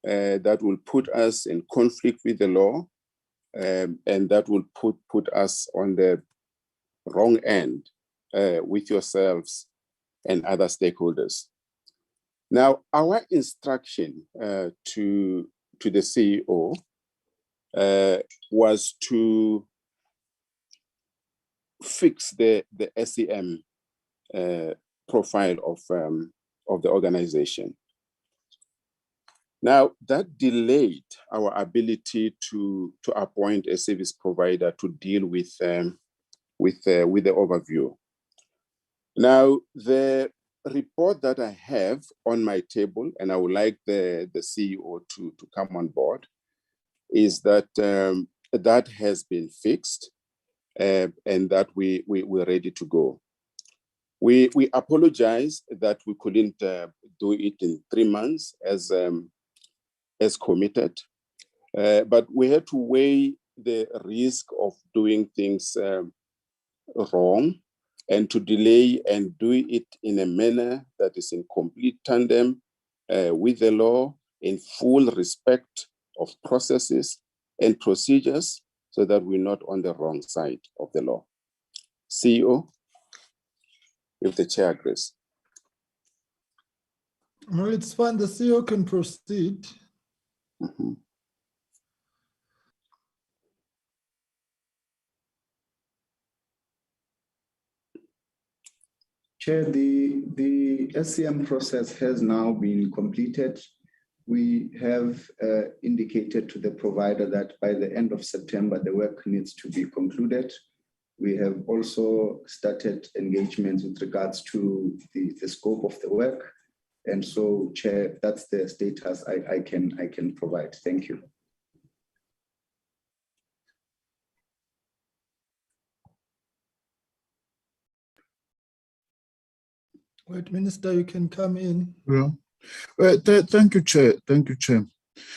that will put us in conflict with the law and that will put us on the wrong end with yourselves and other stakeholders. Now, our instruction to the CEO was to fix the SEM profile of the organization. Now, that delayed our ability to appoint a service provider to deal with the overview. Now, the report that I have on my table, and I would like the CEO to come on board, is that that has been fixed and that we're ready to go. We apologize that we couldn't do it in 3 months as committed, but we had to weigh the risk of doing things wrong and to delay and do it in a manner that is in complete tandem with the law, in full respect of processes and procedures, so that we're not on the wrong side of the law. CEO, if the chair agrees. No, it's fine. The CEO can proceed. Mm-hmm. Chair, the SCM process has now been completed. We have indicated to the provider that by the end of September, the work needs to be concluded. We have also started engagements with regards to the scope of the work. And so, Chair, that's the status I can provide. Thank you. Wait, Minister, you can come in. Yeah. Thank you, Chair. Thank you, Chair.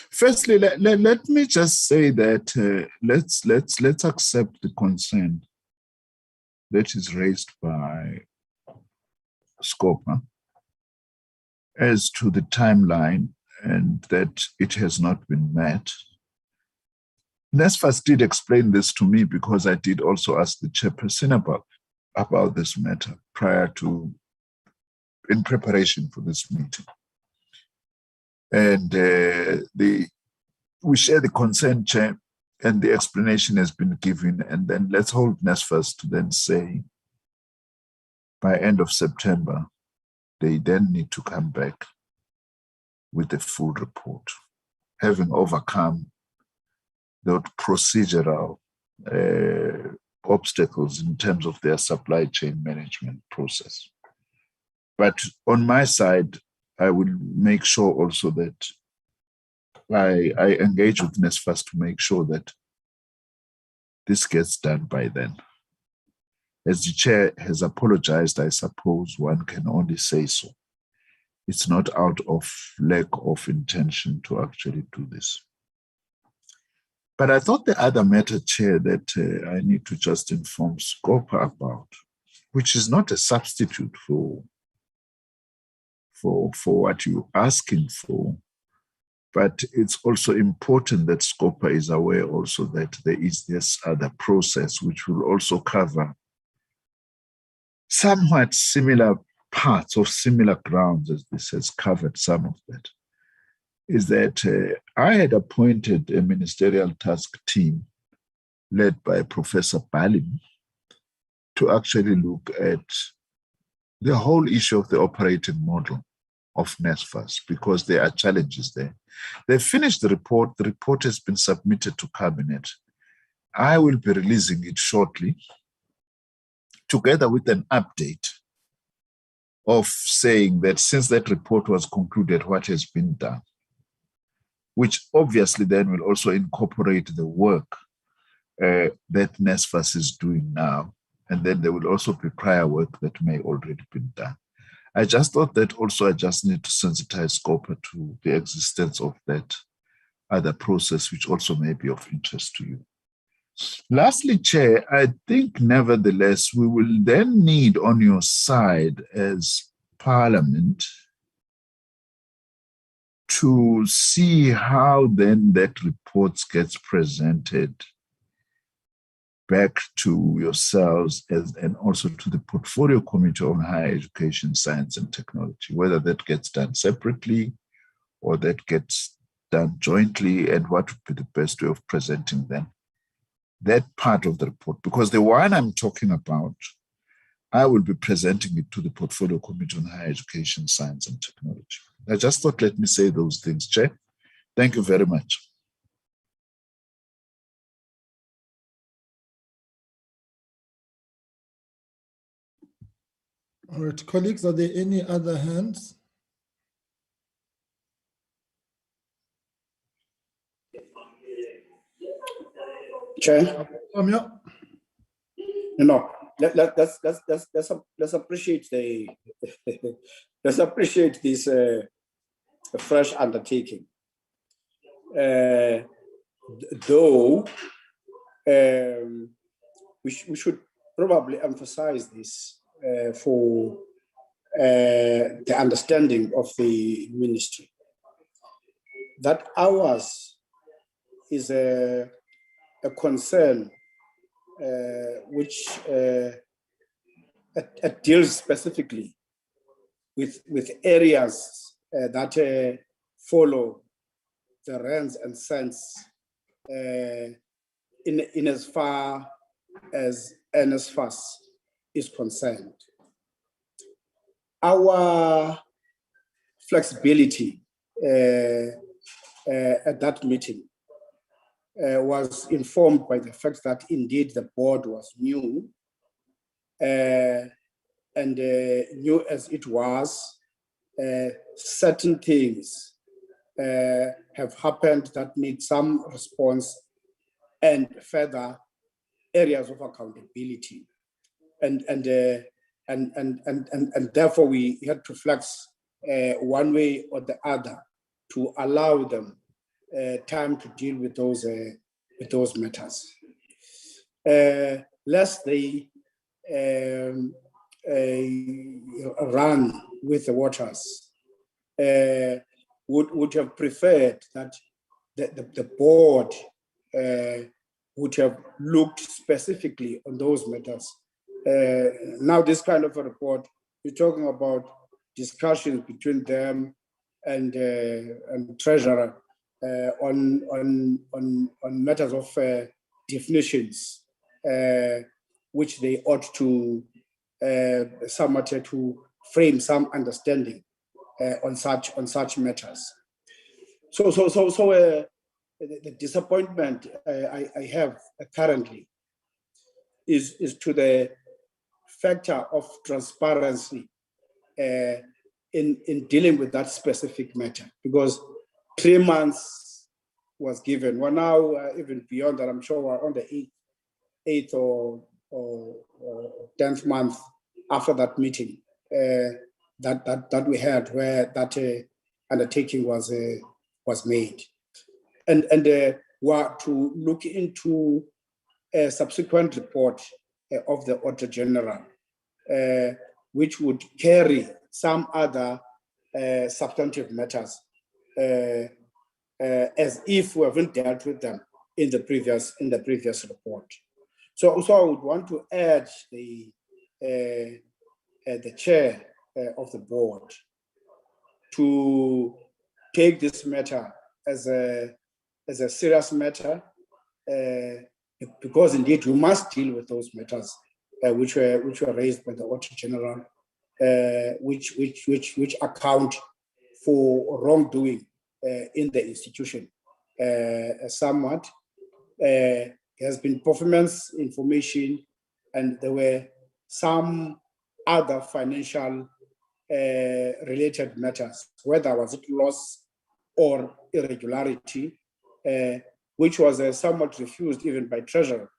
Firstly, let me just say that let's accept the concern that is raised by Scopa as to the timeline and that it has not been met. NSFAS did explain this to me because I did also ask the chairperson about this matter in preparation for this meeting. And we share the concern, Chair, and the explanation has been given. And then let's hold NSFAS to then say by end of September, they then need to come back with a full report, having overcome the procedural obstacles in terms of their supply chain management process. But on my side, I will make sure also that I engage with NSFAS to make sure that this gets done by then. As the chair has apologized, I suppose one can only say so. It's not out of lack of intention to actually do this. But I thought the other matter, Chair, that I need to just inform Scopa about, which is not a substitute for what you're asking for, but it's also important that Scopa is aware also that there is this other process which will also cover somewhat similar parts or similar grounds as this has covered some of that, is that I had appointed a ministerial task team led by Professor Balim to actually look at the whole issue of the operating model of NSFAS, because there are challenges there. They finished the report. The report has been submitted to Cabinet. I will be releasing it shortly, together with an update of saying that since that report was concluded, what has been done, which obviously then will also incorporate the work that NSFAS is doing now. And then there will also be prior work that may already be done. I just thought that also I just need to sensitize Scopa to the existence of that other process, which also may be of interest to you. Lastly, Chair, I think nevertheless, we will then need on your side as Parliament to see how then that report gets presented back to yourselves and also to the Portfolio Committee on Higher Education, Science and Technology, whether that gets done separately or that gets done jointly, and what would be the best way of presenting them that part of the report. Because the one I'm talking about, I will be presenting it to the Portfolio Committee on Higher Education, Science and Technology. I just thought, let me say those things, Chair, Thank you very much. All right, colleagues, are there any other hands? Chair, Yeah. no, let's appreciate the let's appreciate this fresh undertaking. Though we should probably emphasize this for the understanding of the ministry, that ours is a concern which deals specifically with areas that follow the rands and cents in as far as NSFAS is concerned. Our flexibility at that meeting was informed by the fact that indeed the board was new, and new as it was, certain things have happened that need some response and further areas of accountability, and therefore we had to flex one way or the other to allow them time to deal with those matters, lest they run with the waters. Would have preferred that the board would have looked specifically on those matters. Now, this kind of a report, you're talking about discussions between them and treasurer on matters of definitions, which they ought to somewhat to frame some understanding on such matters. So the disappointment I have currently is to the factor of transparency in dealing with that specific matter, because 3 months was given. We're now even beyond that. I'm sure we're on the 8th or 10th month after that meeting that we had, where that undertaking was made, and were to look into a subsequent report of the Auditor General, which would carry some other substantive matters, as if we haven't dealt with them in the previous report. So I would want to urge the chair of the board to take this matter as a serious matter, because indeed we must deal with those matters which were raised by the Auditor General, which account for wrongdoing in the institution. Somewhat there has been performance information, and there were some other financial related matters, whether was it loss or irregularity, which was somewhat refused even by Treasurer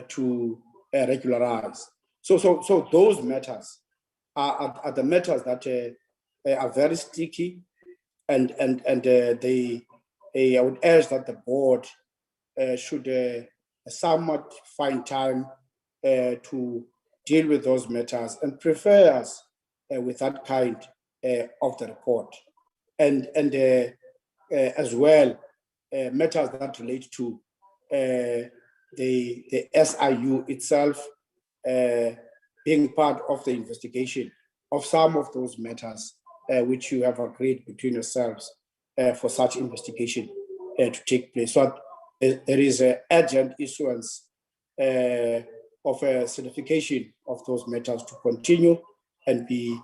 to regularize. So those matters are the matters that are very sticky, and I would urge that the board should somewhat find time to deal with those matters and prepare us with that kind of the report, and as well matters that relate to the SIU itself being part of the investigation of some of those matters which you have agreed between yourselves for such investigation to take place. So there is an urgent issuance of a certification of those matters to continue and be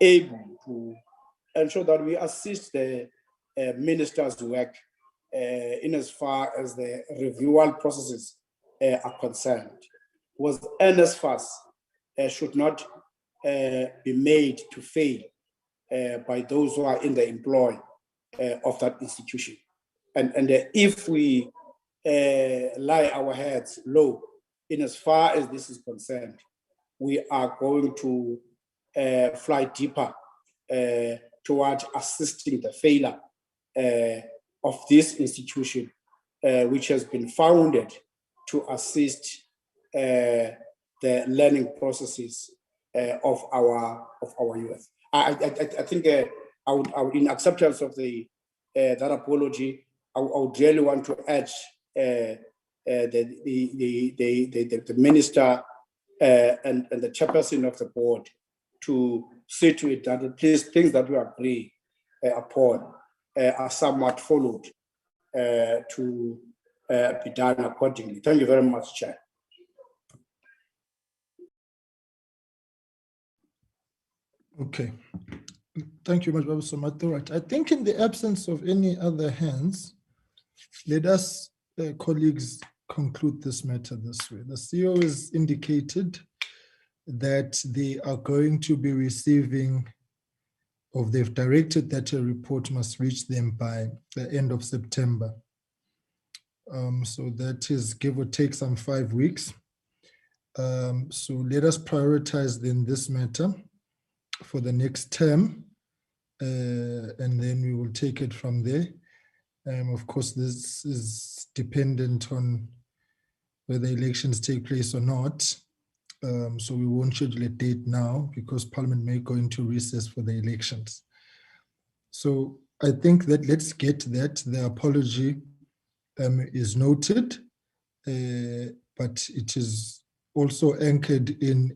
able to ensure that we assist the minister's work in as far as the reviewal processes are concerned, was NSFAS should not be made to fail by those who are in the employ of that institution. And if we lie our heads low in as far as this is concerned, we are going to fly deeper towards assisting the failure of this institution, which has been founded to assist the learning processes of our youth. I think I would, in acceptance of that apology, I would really want to urge the minister and the chairperson of the board to see to it that please things that we agree upon are somewhat followed to be done accordingly. Thank you very much, Chair. Okay. Thank you much, Babu Somato. Right. I think in the absence of any other hands, let us, colleagues, conclude this matter this way. The CEO has indicated that they are going to be receiving, or they've directed that a report must reach them by the end of September. So that is give or take some 5 weeks. So let us prioritize then this matter for the next term, and then we will take it from there. Of course, this is dependent on whether elections take place or not. So we won't schedule a date now because Parliament may go into recess for the elections. So I think that let's get that. The apology is noted, but it is also anchored in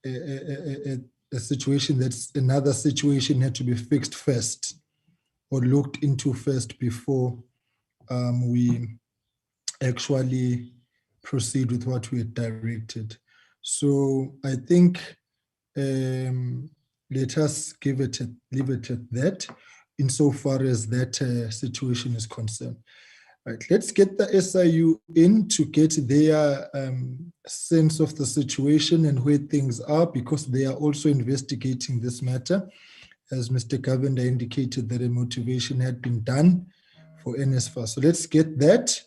a situation that's another situation had to be fixed first or looked into first before we actually proceed with what we had directed. So I think let us leave it at that insofar as that situation is concerned. Right, let's get the SIU in to get their sense of the situation and where things are, because they are also investigating this matter. As Mr. Governor indicated that a motivation had been done for NSFAS. So let's get that,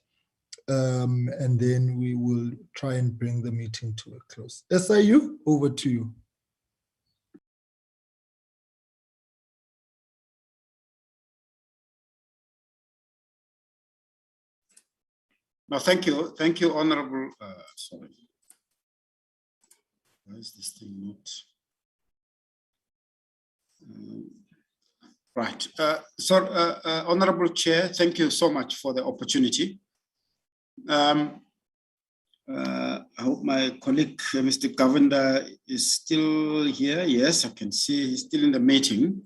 and then we will try and bring the meeting to a close. SIU, over to you. No, thank you, Honorable. Sorry, why is this thing not? Right. Honorable Chair, thank you so much for the opportunity. I hope my colleague, Mr. Govender, is still here. Yes, I can see he's still in the meeting.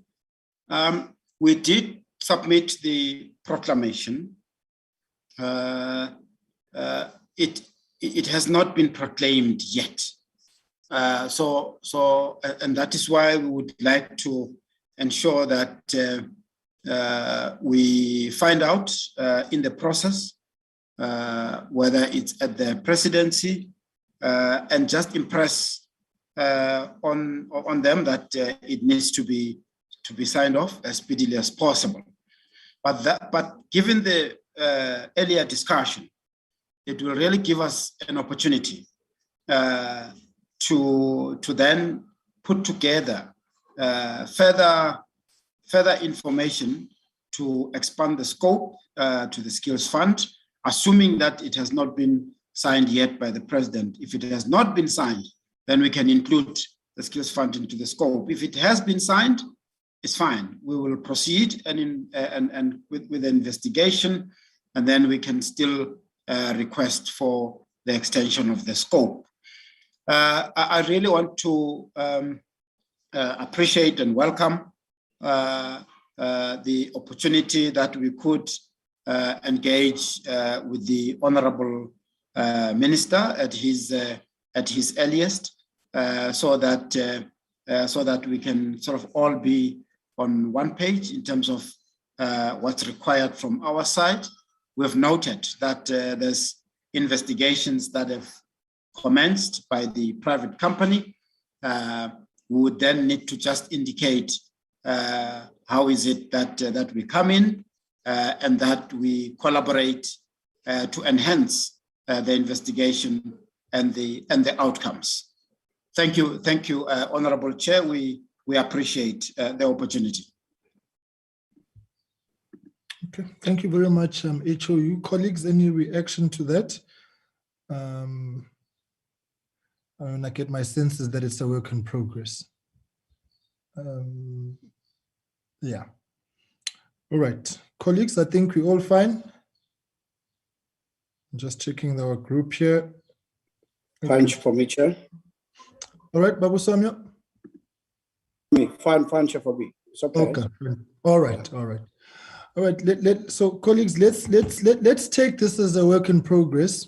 We did submit the proclamation. It has not been proclaimed yet. And that is why we would like to ensure that we find out in the process whether it's at the presidency, and just impress on them that it needs to be signed off as speedily as possible. But given the earlier discussion, it will really give us an opportunity to then put together further information to expand the scope to the Skills Fund, assuming that it has not been signed yet by the President. If it has not been signed, then we can include the Skills Fund into the scope. If it has been signed, it's fine. We will proceed and with the investigation, and then we can still request for the extension of the scope. I really want to appreciate and welcome the opportunity that we could engage with the Honorable Minister at his earliest, so that we can sort of all be on one page in terms of what's required from our side. We've noted that there's investigations that have commenced by the private company. We would then need to just indicate how is it that we come in and that we collaborate to enhance the investigation and the outcomes. Thank you, Honorable Chair. We appreciate the opportunity. Okay, thank you very much, HOU. Colleagues, any reaction to that? I get my sense is that it's a work in progress. Yeah. All right, colleagues, I think we're all fine. Just checking our group here. Fine for me, Chair. All right, Babu Samya. Fine, Chair, for me. It's okay. Okay. All right. So, colleagues, let's take this as a work in progress.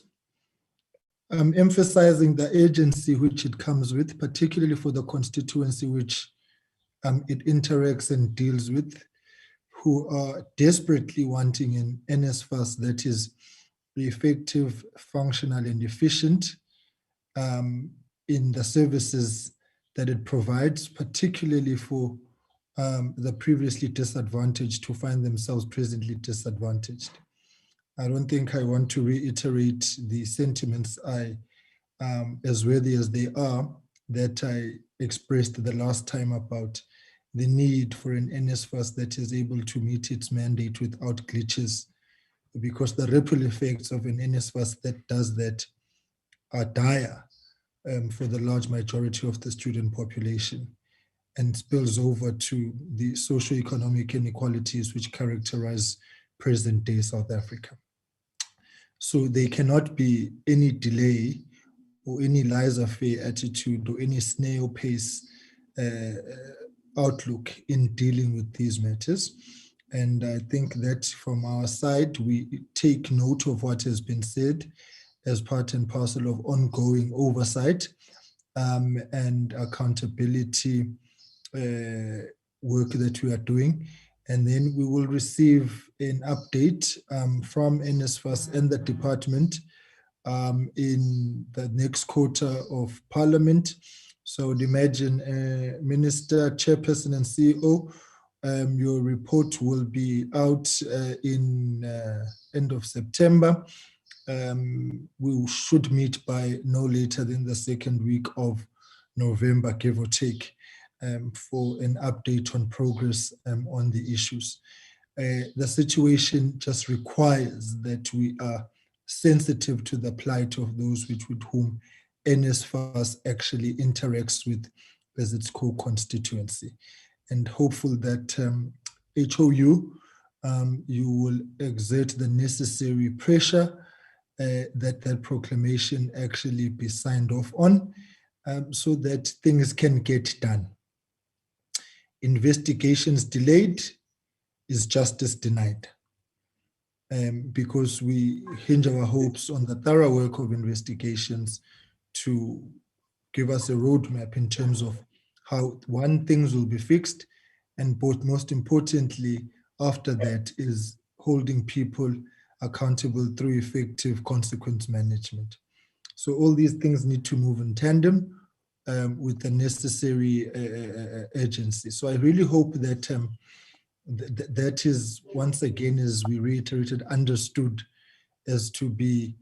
I'm emphasizing the urgency which it comes with, particularly for the constituency which it interacts and deals with, who are desperately wanting an NSFAS that is effective, functional, and efficient in the services that it provides, particularly for the previously disadvantaged to find themselves presently disadvantaged. I don't think I want to reiterate the sentiments as worthy as they are, that I expressed the last time about the need for an NSFAS that is able to meet its mandate without glitches, because the ripple effects of an NSFAS that does that are dire for the large majority of the student population, and spills over to the socioeconomic inequalities which characterize present-day South Africa. So there cannot be any delay or any laissez-faire attitude or any snail pace outlook in dealing with these matters. And I think that from our side, we take note of what has been said as part and parcel of ongoing oversight and accountability work that we are doing. And then we will receive an update from NSFAS and the department in the next quarter of Parliament. So I would imagine Minister, Chairperson, and CEO, your report will be out in end of September. We should meet by no later than the second week of November, give or take, for an update on progress on the issues. The situation just requires that we are sensitive to the plight of those with whom NSFAS actually interacts with as its core constituency, and hopeful that HOU, you will exert the necessary pressure that proclamation actually be signed off on, so that things can get done. Investigations delayed is justice denied, because we hinge our hopes on the thorough work of investigations to give us a roadmap in terms of how, one, things will be fixed, and both, most importantly, after that, is holding people accountable through effective consequence management. So all these things need to move in tandem with the necessary urgency. So I really hope that that is, once again, as we reiterated, understood as to be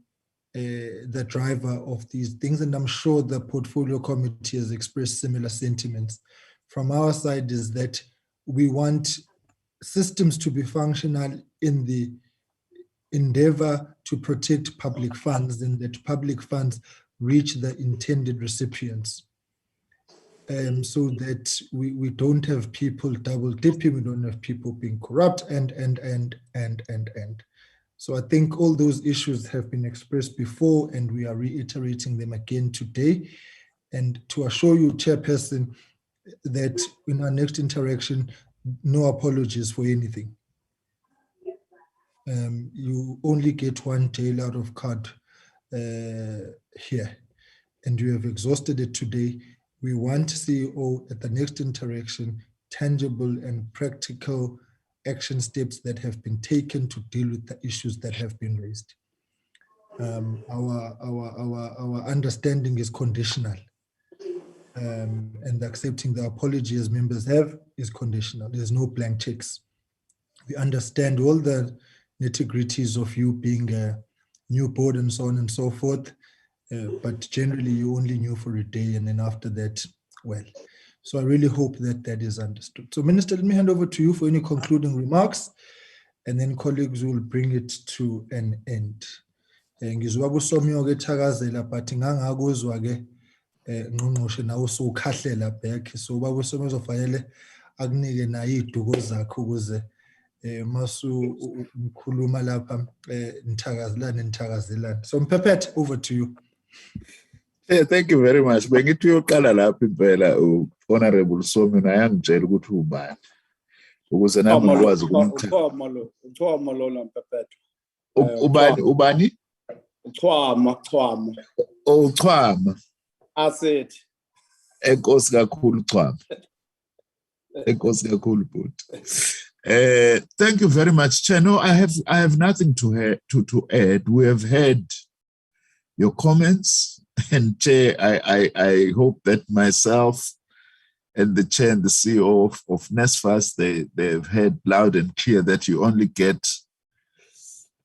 the driver of these things. And I'm sure the portfolio committee has expressed similar sentiments. From our side is that we want systems to be functional in the endeavor to protect public funds, and that public funds reach the intended recipients. So that we don't have people double dipping, we don't have people being corrupt, and. So I think all those issues have been expressed before, and we are reiterating them again today. And to assure you, Chairperson, that in our next interaction, no apologies for anything. You only get one tail out of card here, and you have exhausted it today. We want CEO at the next interaction, tangible and practical action steps that have been taken to deal with the issues that have been raised. Our understanding is conditional, and accepting the apology as members have is conditional. There's no blank checks. We understand all the nitty-gritties of you being a new board and so on and so forth, but generally you only knew for a day, and then after that, well. So I really hope that that is understood. So Minister, let me hand over to you for any concluding remarks, and then colleagues will bring it to an end. Ngizwa kusomyo-ke ethakazela, but ngangakuzwa-ke ngqongqoshe nawe usukhahlela back. So ubaba uSomyo uzofanele akunike naye iziduko zakhe ukuze masu ukhuluma lapha nithakazelane. So Mpephethe, over to you. Yeah, thank you very much. Bengithi uyoqala lapha impela Honorable Somyo nayangitshela ukuthi ubani ukuze nami ngikwazi ubani Uchwama. Asset. Enkosi kakhulu Uchwama. Enkosi kakhulu bhuti. Thank you very much, Chair. No, I have nothing to add. We have heard your comments, and Chair, I hope that myself and the Chair and the CEO of NSFAS, they've heard loud and clear that you only get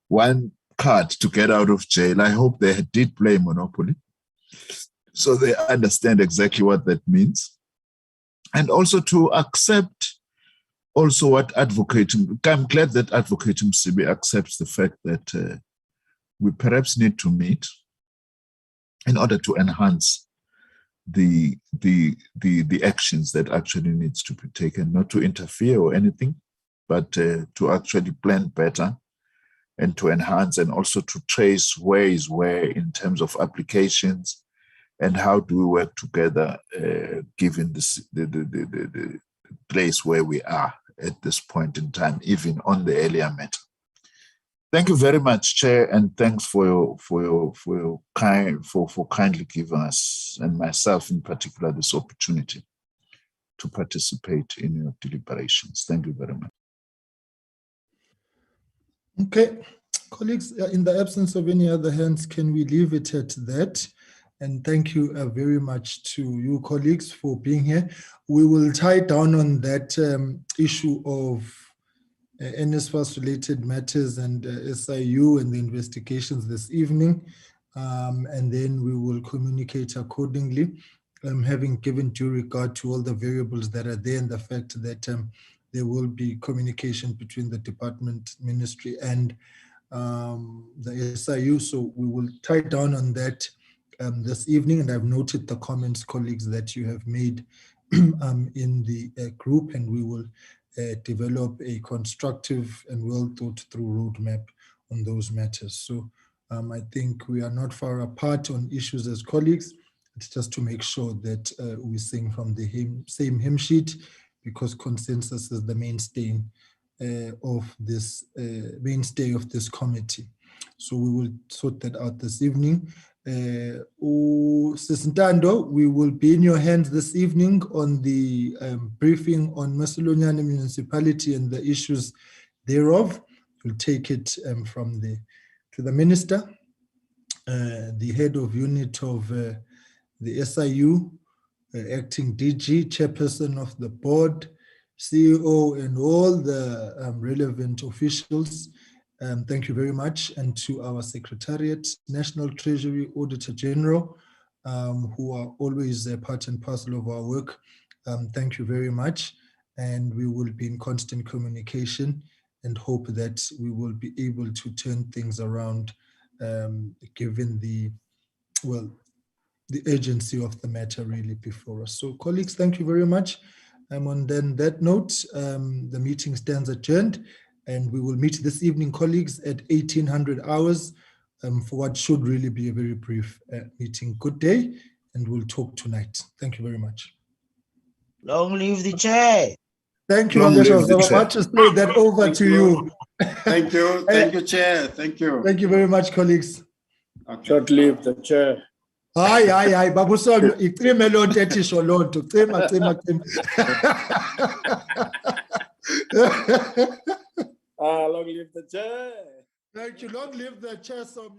one card to get out of jail. I hope they did play Monopoly, so they understand exactly what that means. And also to accept also what Advocate, I'm glad that Advocate Msibi accepts the fact that we perhaps need to meet in order to enhance the actions that actually needs to be taken, not to interfere or anything, but to actually plan better and to enhance, and also to trace ways where in terms of applications and how do we work together given the place where we are at this point in time, even on the earlier matter. Thank you very much, Chair, and thanks for kindly giving us, and myself in particular, this opportunity to participate in your deliberations. Thank you very much. Okay, colleagues, in the absence of any other hands, can we leave it at that? And thank you very much to you colleagues for being here. We will tie down on that issue of NSFAS related matters and SIU and the investigations this evening. And then we will communicate accordingly, having given due regard to all the variables that are there and the fact that there will be communication between the department, ministry, and the SIU. So we will tie down on that this evening, and I've noted the comments, colleagues, that you have made in the group, and we will develop a constructive and well thought through roadmap on those matters. So I think we are not far apart on issues as colleagues. It's just to make sure that we sing from the same hymn sheet, because consensus is the mainstay of this committee. So we will sort that out this evening. Sisintando, we will be in your hands this evening on the briefing on Masilonyane municipality and the issues thereof. We'll take it from the minister, the head of unit of the SIU, acting DG, chairperson of the board, CEO, and all the relevant officials. Thank you very much. And to our Secretariat, National Treasury, Auditor General, who are always a part and parcel of our work. Thank you very much. And we will be in constant communication and hope that we will be able to turn things around given the urgency of the matter really before us. So colleagues, thank you very much. On then that note, the meeting stands adjourned. And we will meet this evening, colleagues, at 1800 hours for what should really be a very brief meeting. Good day, and we'll talk tonight. Thank you very much. Long live the chair. Thank you, Mabesha. So much to play that over to you. Thank you. Thank you, Chair. Thank you. Thank you very much, colleagues. Okay. Short live the chair. Hayi, Babu Somyo, icime loo nto ethi sho loo nto. Cima. Long live the chair. Thank you. Long live the chair, Som.